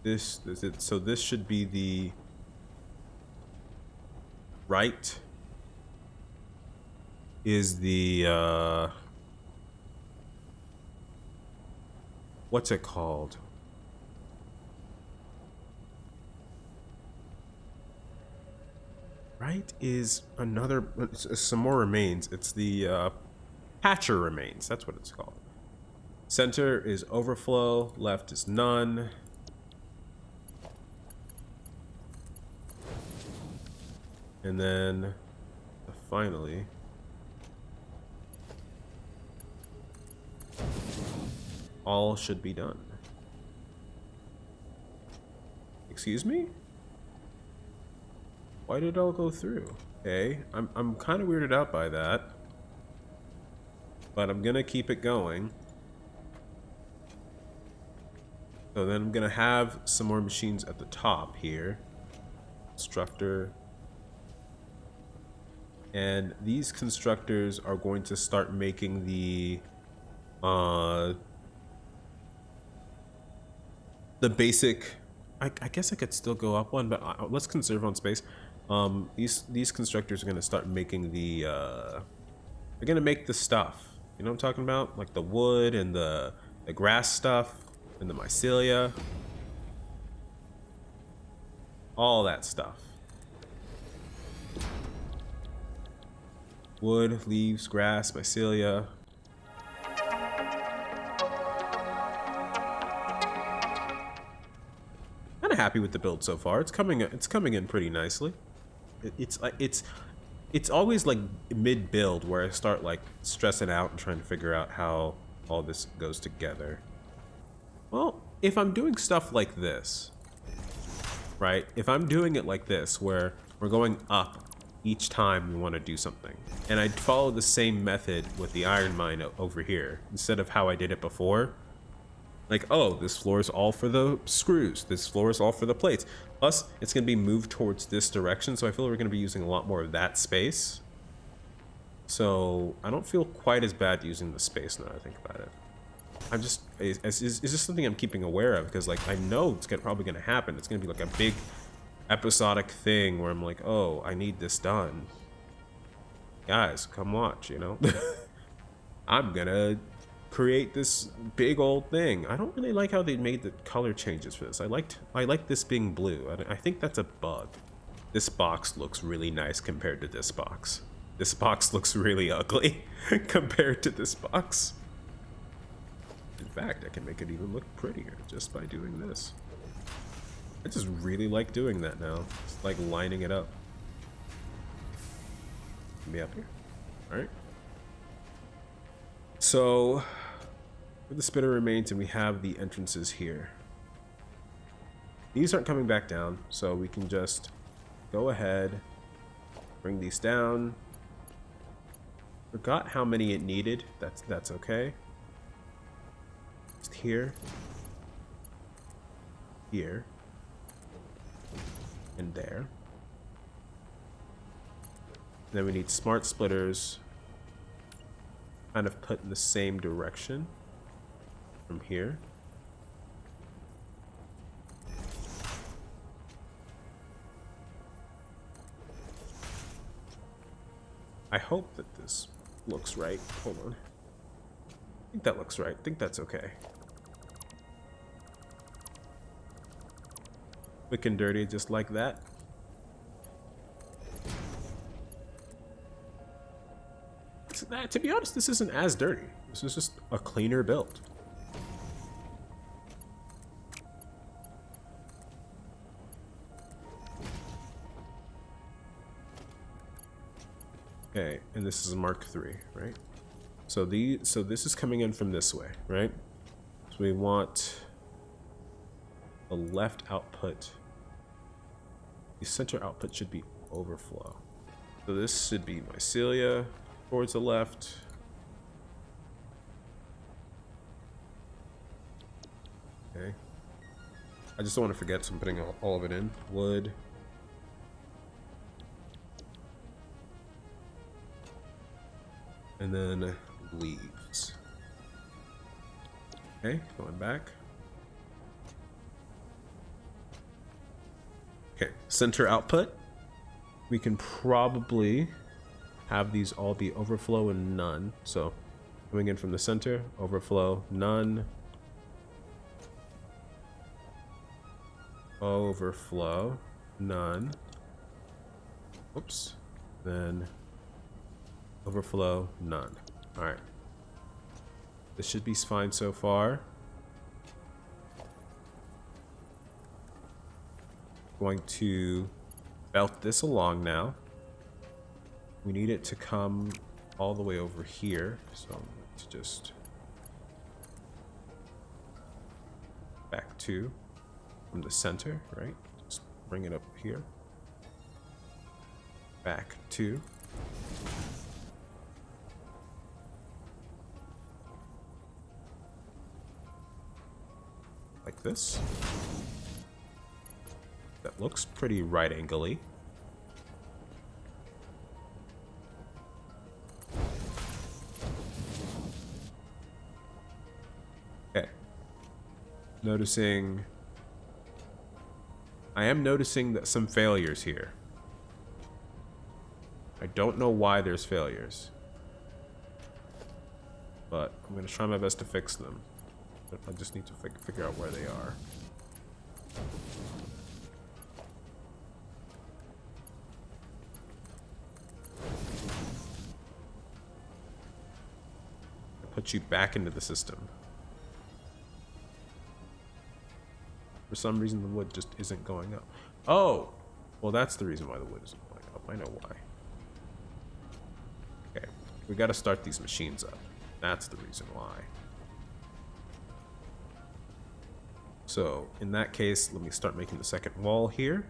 this is it. So this should be the right is the what's it called? Right is another some more remains. It's the patcher remains. That's what it's called. Center is overflow, left is none. And then finally all should be done. Excuse me? Why did it all go through? Okay, I'm kind of weirded out by that. But I'm gonna keep it going. So then I'm gonna have some more machines at the top here. Constructor. And these constructors are going to start making the basic. I guess I could still go up one, but let's conserve on space. These constructors are gonna start making the. They're gonna make the stuff. You know what I'm talking about? Like the wood and the grass stuff. And the mycelia, all that stuff. Wood, leaves, grass, mycelia. Kind of happy with the build so far. It's coming in pretty nicely. It's always like mid build where I start like stressing out and trying to figure out how all this goes together. Well, if I'm doing stuff like this, right? If I'm doing it like this, where we're going up each time we want to do something, and I follow the same method with the iron mine over here, instead of how I did it before, like, oh, this floor is all for the screws, this floor is all for the plates. Plus, it's going to be moved towards this direction, so I feel we're going to be using a lot more of that space. So, I don't feel quite as bad using the space now that I think about it. I'm just, is this something I'm keeping aware of? Because, like, I know it's probably going to happen. It's going to be, like, a big episodic thing where I'm like, oh, I need this done. Guys, come watch, you know? I'm going to create this big old thing. I don't really like how they made the color changes for this. I like this being blue. I think that's a bug. This box looks really nice compared to this box. This box looks really ugly compared to this box. In fact, I can make it even look prettier just by doing this. I just really like doing that now. It's like lining it up. Let me up here. Alright. So, where the spitter remains, and we have the entrances here. These aren't coming back down, so we can just go ahead, bring these down. Forgot how many it needed. That's okay. Just here, here, and there. And then we need smart splitters kind of put in the same direction from here. I hope that this looks right. Hold on. I think that looks right. I think that's okay. Quick and dirty, just like that. To be honest, this isn't as dirty. This is just a cleaner build. Okay, and this is a Mark III, right? So this is coming in from this way, right? So we want the left output. The center output should be overflow. So this should be mycelia towards the left. Okay. I just don't want to forget, so I'm putting all of it in. Wood. And then leaves. Okay, going back. Okay, center output. We can probably have these all be overflow and none. So coming in from the center, overflow, none. Overflow, none. Oops. Then overflow, none. All right. This should be fine so far. Going to belt this along now. We need it to come all the way over here. So let's just back to from the center, right? Just bring it up here. Back to. Like this. That looks pretty right angle-y. Okay. I am noticing that some failures here. I don't know why there's failures, but I'm going to try my best to fix them. I just need to figure out where they are. Put you back into the system. For some reason, the wood just isn't going up. Oh! Well, that's the reason why the wood isn't going up. I know why. Okay. We gotta start these machines up. That's the reason why. So, in that case, let me start making the second wall here.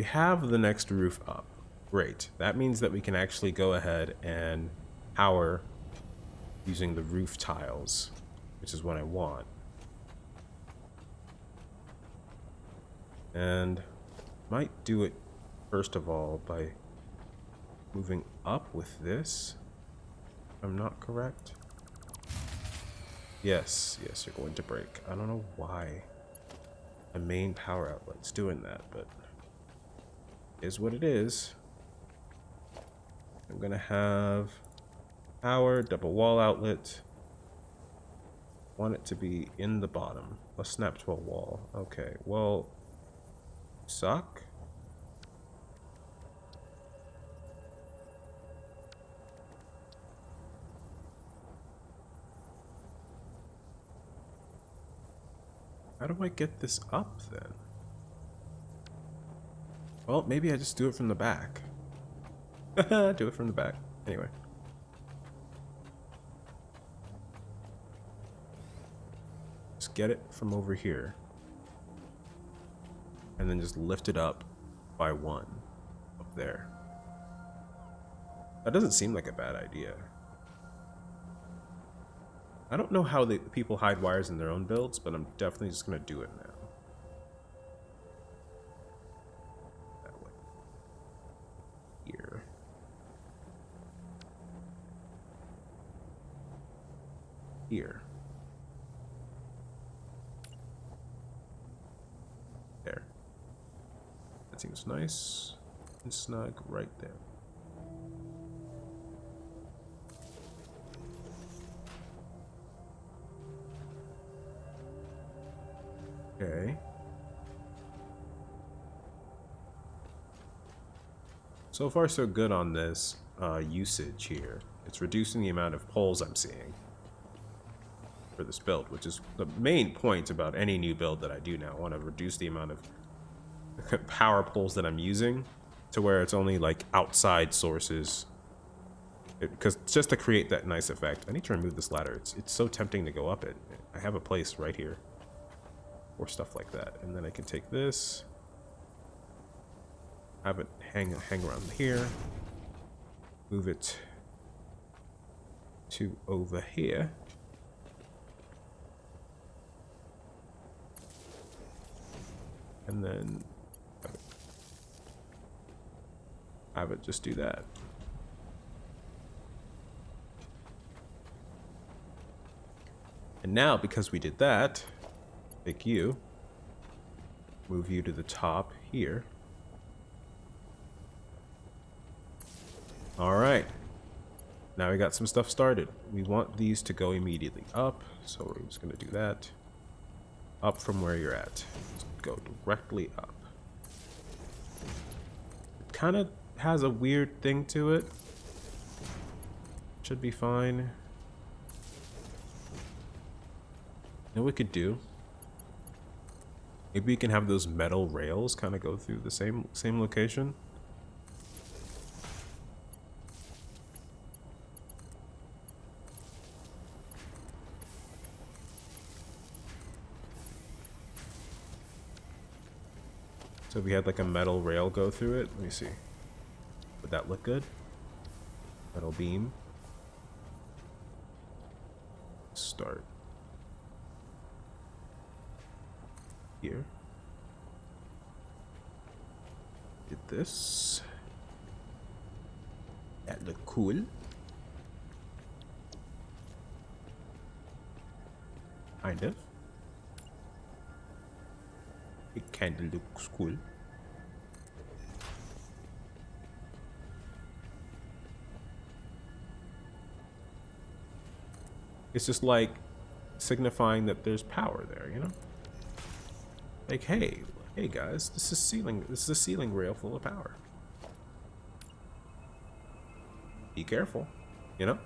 we have the next roof up. Great. That means that we can actually go ahead and power using the roof tiles, which is what I want. And might do it first of all by moving up with this, if I'm not correct. Yes, you're going to break. I don't know why a main power outlet's doing that, but it is what it is. I'm gonna have power, double wall outlet. Want it to be in the bottom. Let's snap to a wall. Okay, well, suck. How do I get this up then? Well, maybe I just do it from the back. Do it from the back. Anyway. Just get it from over here. And then just lift it up by one up there. That doesn't seem like a bad idea. I don't know how the people hide wires in their own builds, but I'm definitely just gonna do it now. That way. Here. Here. There. That seems nice and snug right there. Okay. So far so good on this usage here. It's reducing the amount of poles I'm seeing for this build, which is the main point about any new build that I do now. I want to reduce the amount of power poles that I'm using to where it's only like outside sources. Because just to create that nice effect. I need to remove this ladder. It's so tempting to go up it. I have a place right here. Or stuff like that, and then I can take this, have it hang around here, move it to over here, and then have it just do that. And now, because we did that, take you, move you to the top here. All right, now we got some stuff started. We want these to go immediately up, so we're just gonna do that. Up from where you're at, just go directly up. It kind of has a weird thing to it. Should be fine. You know what we could do? Maybe we can have those metal rails kind of go through the same location. So if we had like a metal rail go through it, let me see. Would that look good? Metal beam. Start. Here. Did this. That look cool. Kind of. It kind of looks cool. It's just like signifying that there's power there, you know? Like, hey guys, this is a ceiling rail full of power. Be careful, you know?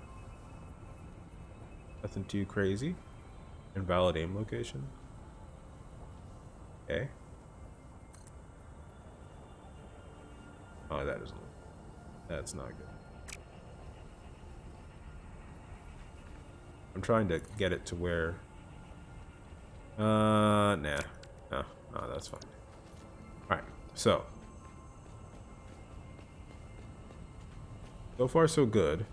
Nothing too crazy. Invalid aim location. Okay. Oh, that's not good. I'm trying to get it to where nah. No, that's fine. Alright, so So far, so good.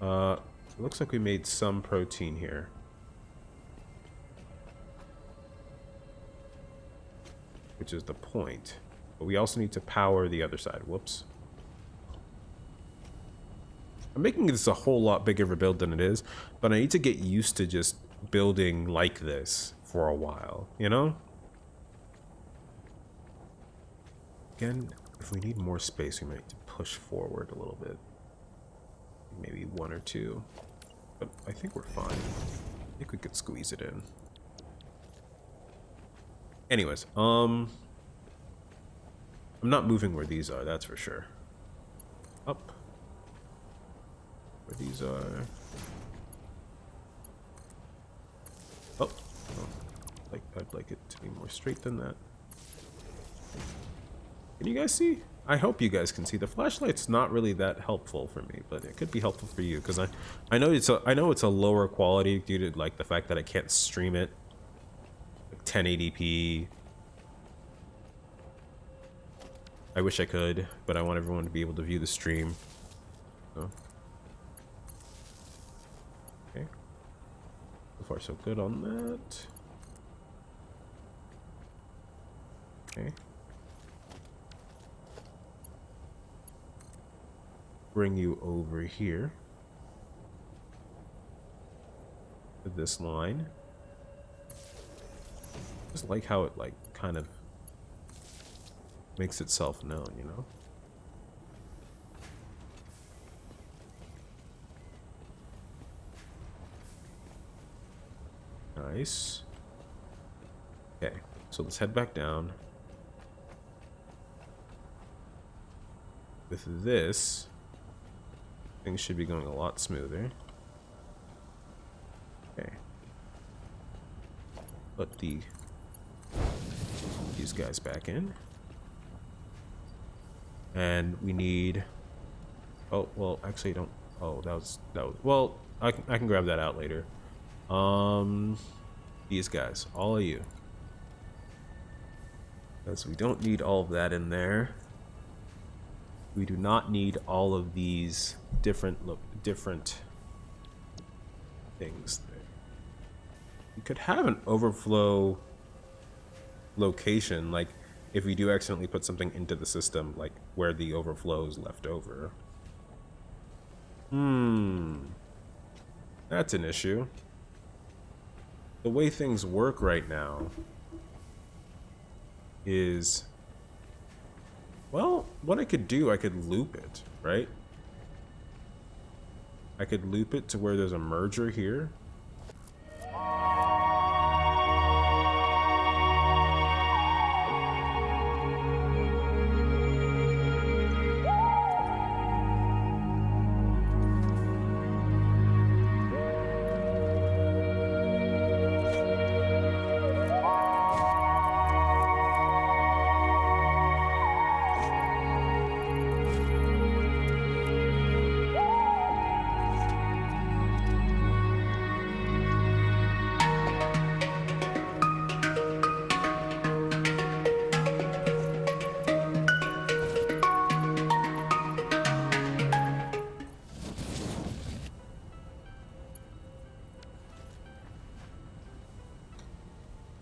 It looks like we made some protein here. Which is the point. But we also need to power the other side. Whoops. I'm making this a whole lot bigger of a build than it is, but I need to get used to just building like this for a while, you know? Again, if we need more space, we might need to push forward a little bit. Maybe 1 or 2. But I think we're fine. I think we could squeeze it in. Anyways, I'm not moving where these are, that's for sure. Up. Where these are. Oh. I'd like it to be more straight than that. Can you guys see? I hope you guys can see. The flashlight's not really that helpful for me, but it could be helpful for you because I know it's a lower quality due to like the fact that I can't stream it like 1080p. I wish I could, but I want everyone to be able to view the stream. So. Okay. So far so good on that. Okay. Bring you over here to this line. Just like how it like kind of makes itself known, you know? Nice. Okay, so let's head back down. With this, things should be going a lot smoother. Okay. Put these guys back in. And we need... Oh, well, actually don't... Oh, that was... Well, I can grab that out later. These guys. All of you. Because we don't need all of that in there. We do not need all of these different things there. You could have an overflow location, like if we do accidentally put something into the system, like where the overflow is left over. That's an issue. The way things work right now is, well, what I could do, I could loop it, right? I could loop it to where there's a merger here.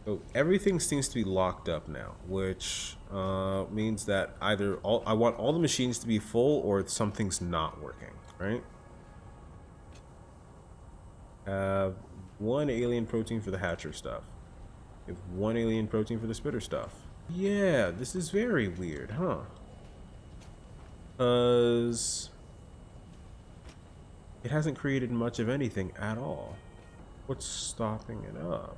So everything seems to be locked up now, which means that either I want all the machines to be full or something's not working, right? Have one alien protein for the hatcher stuff. We have one alien protein for the spitter stuff. Yeah, this is very weird, huh? Because it hasn't created much of anything at all. What's stopping it up?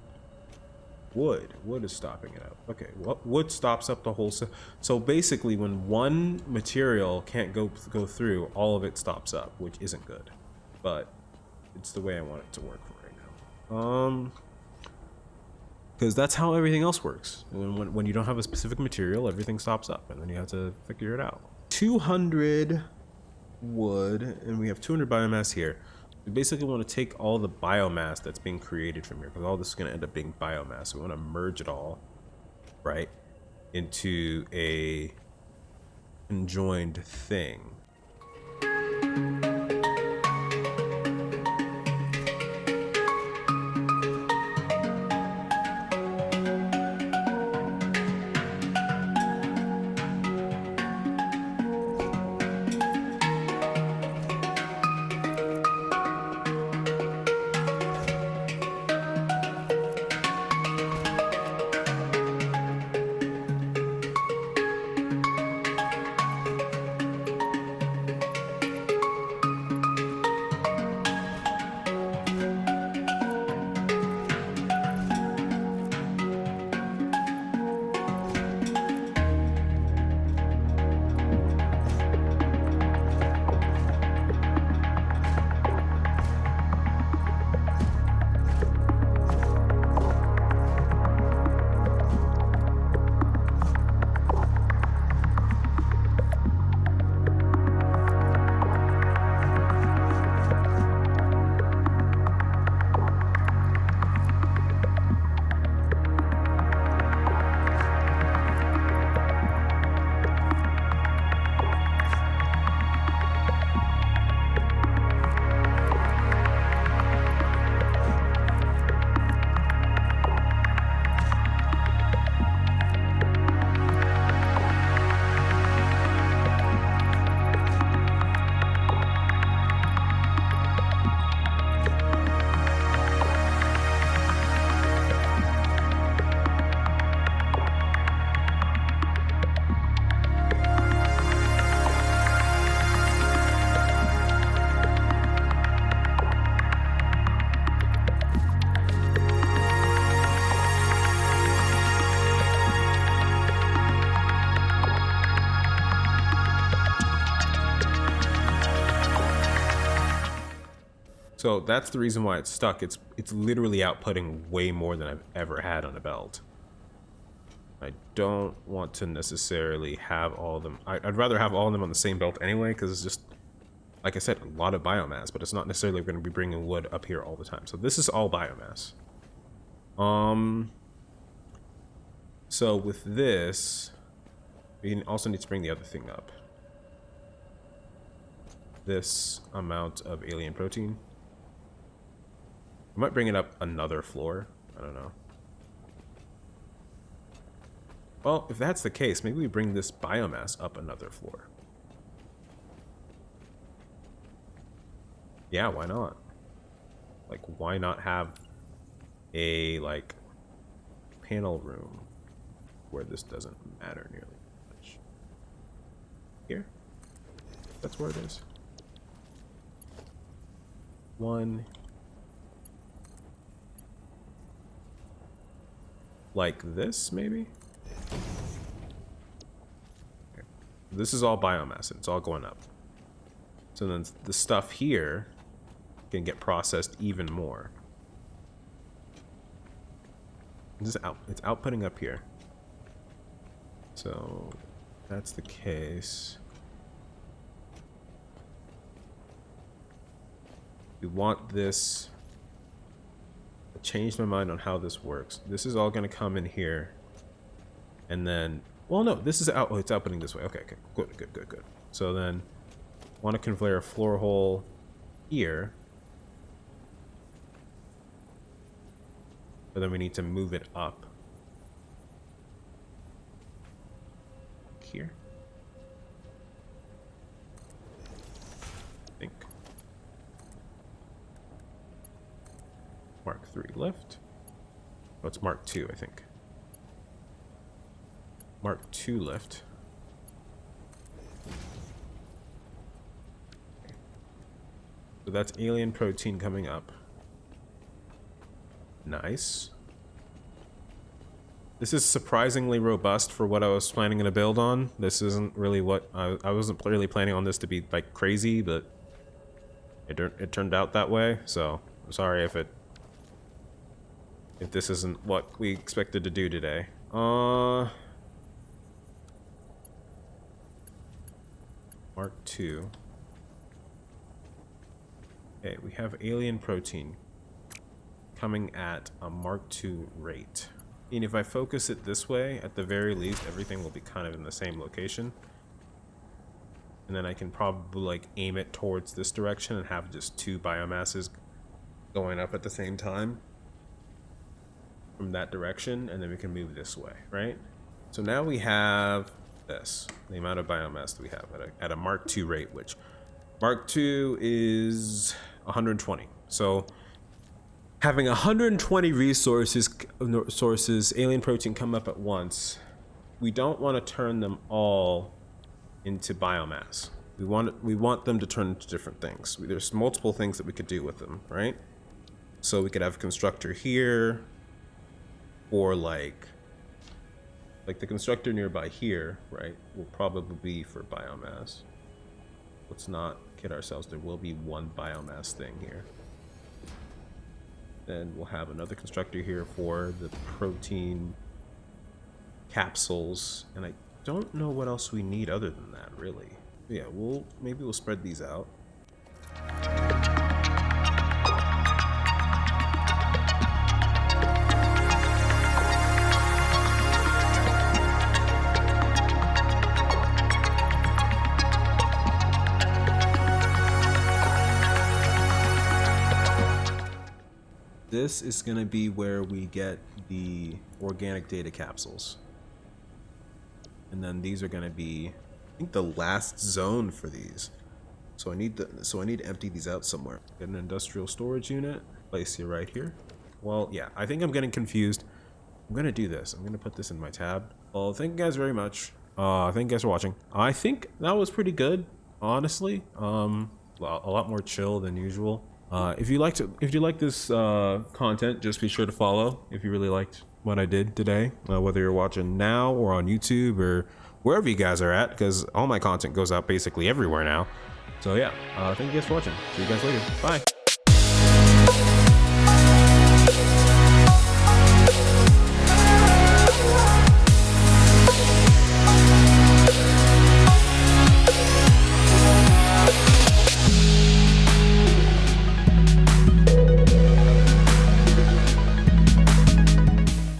Wood is stopping it up. Okay, what wood stops up the whole so basically when one material can't go through, all of it stops up, which isn't good, but it's the way I want it to work for right now. Because that's how everything else works. When you don't have a specific material, everything stops up, and then you have to figure it out. 200 wood, and we have 200 biomass here. We basically want to take all the biomass that's being created from here, because all this is going to end up being biomass. So we want to merge it all, right? into a conjoined thing. So that's the reason why it's stuck. It's literally outputting way more than I've ever had on a belt. I don't want to necessarily have all of them. I'd rather have all of them on the same belt anyway, because it's just, like I said, a lot of biomass, but it's not necessarily going to be bringing wood up here all the time. So this is all biomass. So with this, we also need to bring the other thing up. This amount of alien protein. I might bring it up another floor. I don't know. Well, if that's the case, maybe we bring this biomass up another floor. Yeah, why not? Like, why not have a, like, panel room where this doesn't matter nearly much? Here? That's where it is. One. Like this, maybe? Okay. This is all biomass, and it's all going up. So then the stuff here can get processed even more. It's outputting up here. So if that's the case, we want this. I changed my mind on how this works. This is all going to come in here, and then, well, no, this is out. Oh, it's outputting this way. Okay, okay, good. So then, want to conveyor a floor hole here, but then we need to move it up here. I think. Mark 3 lift. Oh, it's Mark 2, I think. Mark 2 lift. Okay. So that's alien protein coming up. Nice. This is surprisingly robust for what I was planning to build on. This isn't really what I wasn't really planning on this to be like crazy, but it turned out that way. So I'm sorry if this isn't what we expected to do today. Mark 2. Okay, we have alien protein coming at a Mark 2 rate. And if I focus it this way, at the very least, everything will be kind of in the same location. And then I can probably like aim it towards this direction and have just two biomasses going up at the same time from that direction, and then we can move this way, right? So now we have this, the amount of biomass that we have at a Mark II rate, which Mark II is 120. So having 120 sources, alien protein come up at once, we don't want to turn them all into biomass. We want them to turn into different things. There's multiple things that we could do with them, right? So we could have a constructor here, or like the constructor nearby here, right, will probably be for biomass. Let's not kid ourselves, there will be one biomass thing here. Then we'll have another constructor here for the protein capsules, and I don't know what else we need other than that, really. Yeah, maybe we'll spread these out. This is going to be where we get the organic data capsules. And then these are going to be, I think, the last zone for these. So I need to empty these out somewhere. Get an industrial storage unit, place it right here. Well, yeah, I think I'm getting confused. I'm going to do this. I'm going to put this in my tab. Well, thank you guys very much. Thank you guys for watching. I think that was pretty good, honestly. Well, a lot more chill than usual. If you like this content, just be sure to follow if you really liked what I did today, whether you're watching now or on YouTube or wherever you guys are at, because all my content goes out basically everywhere now. So yeah, thank you guys for watching. See you guys later. Bye.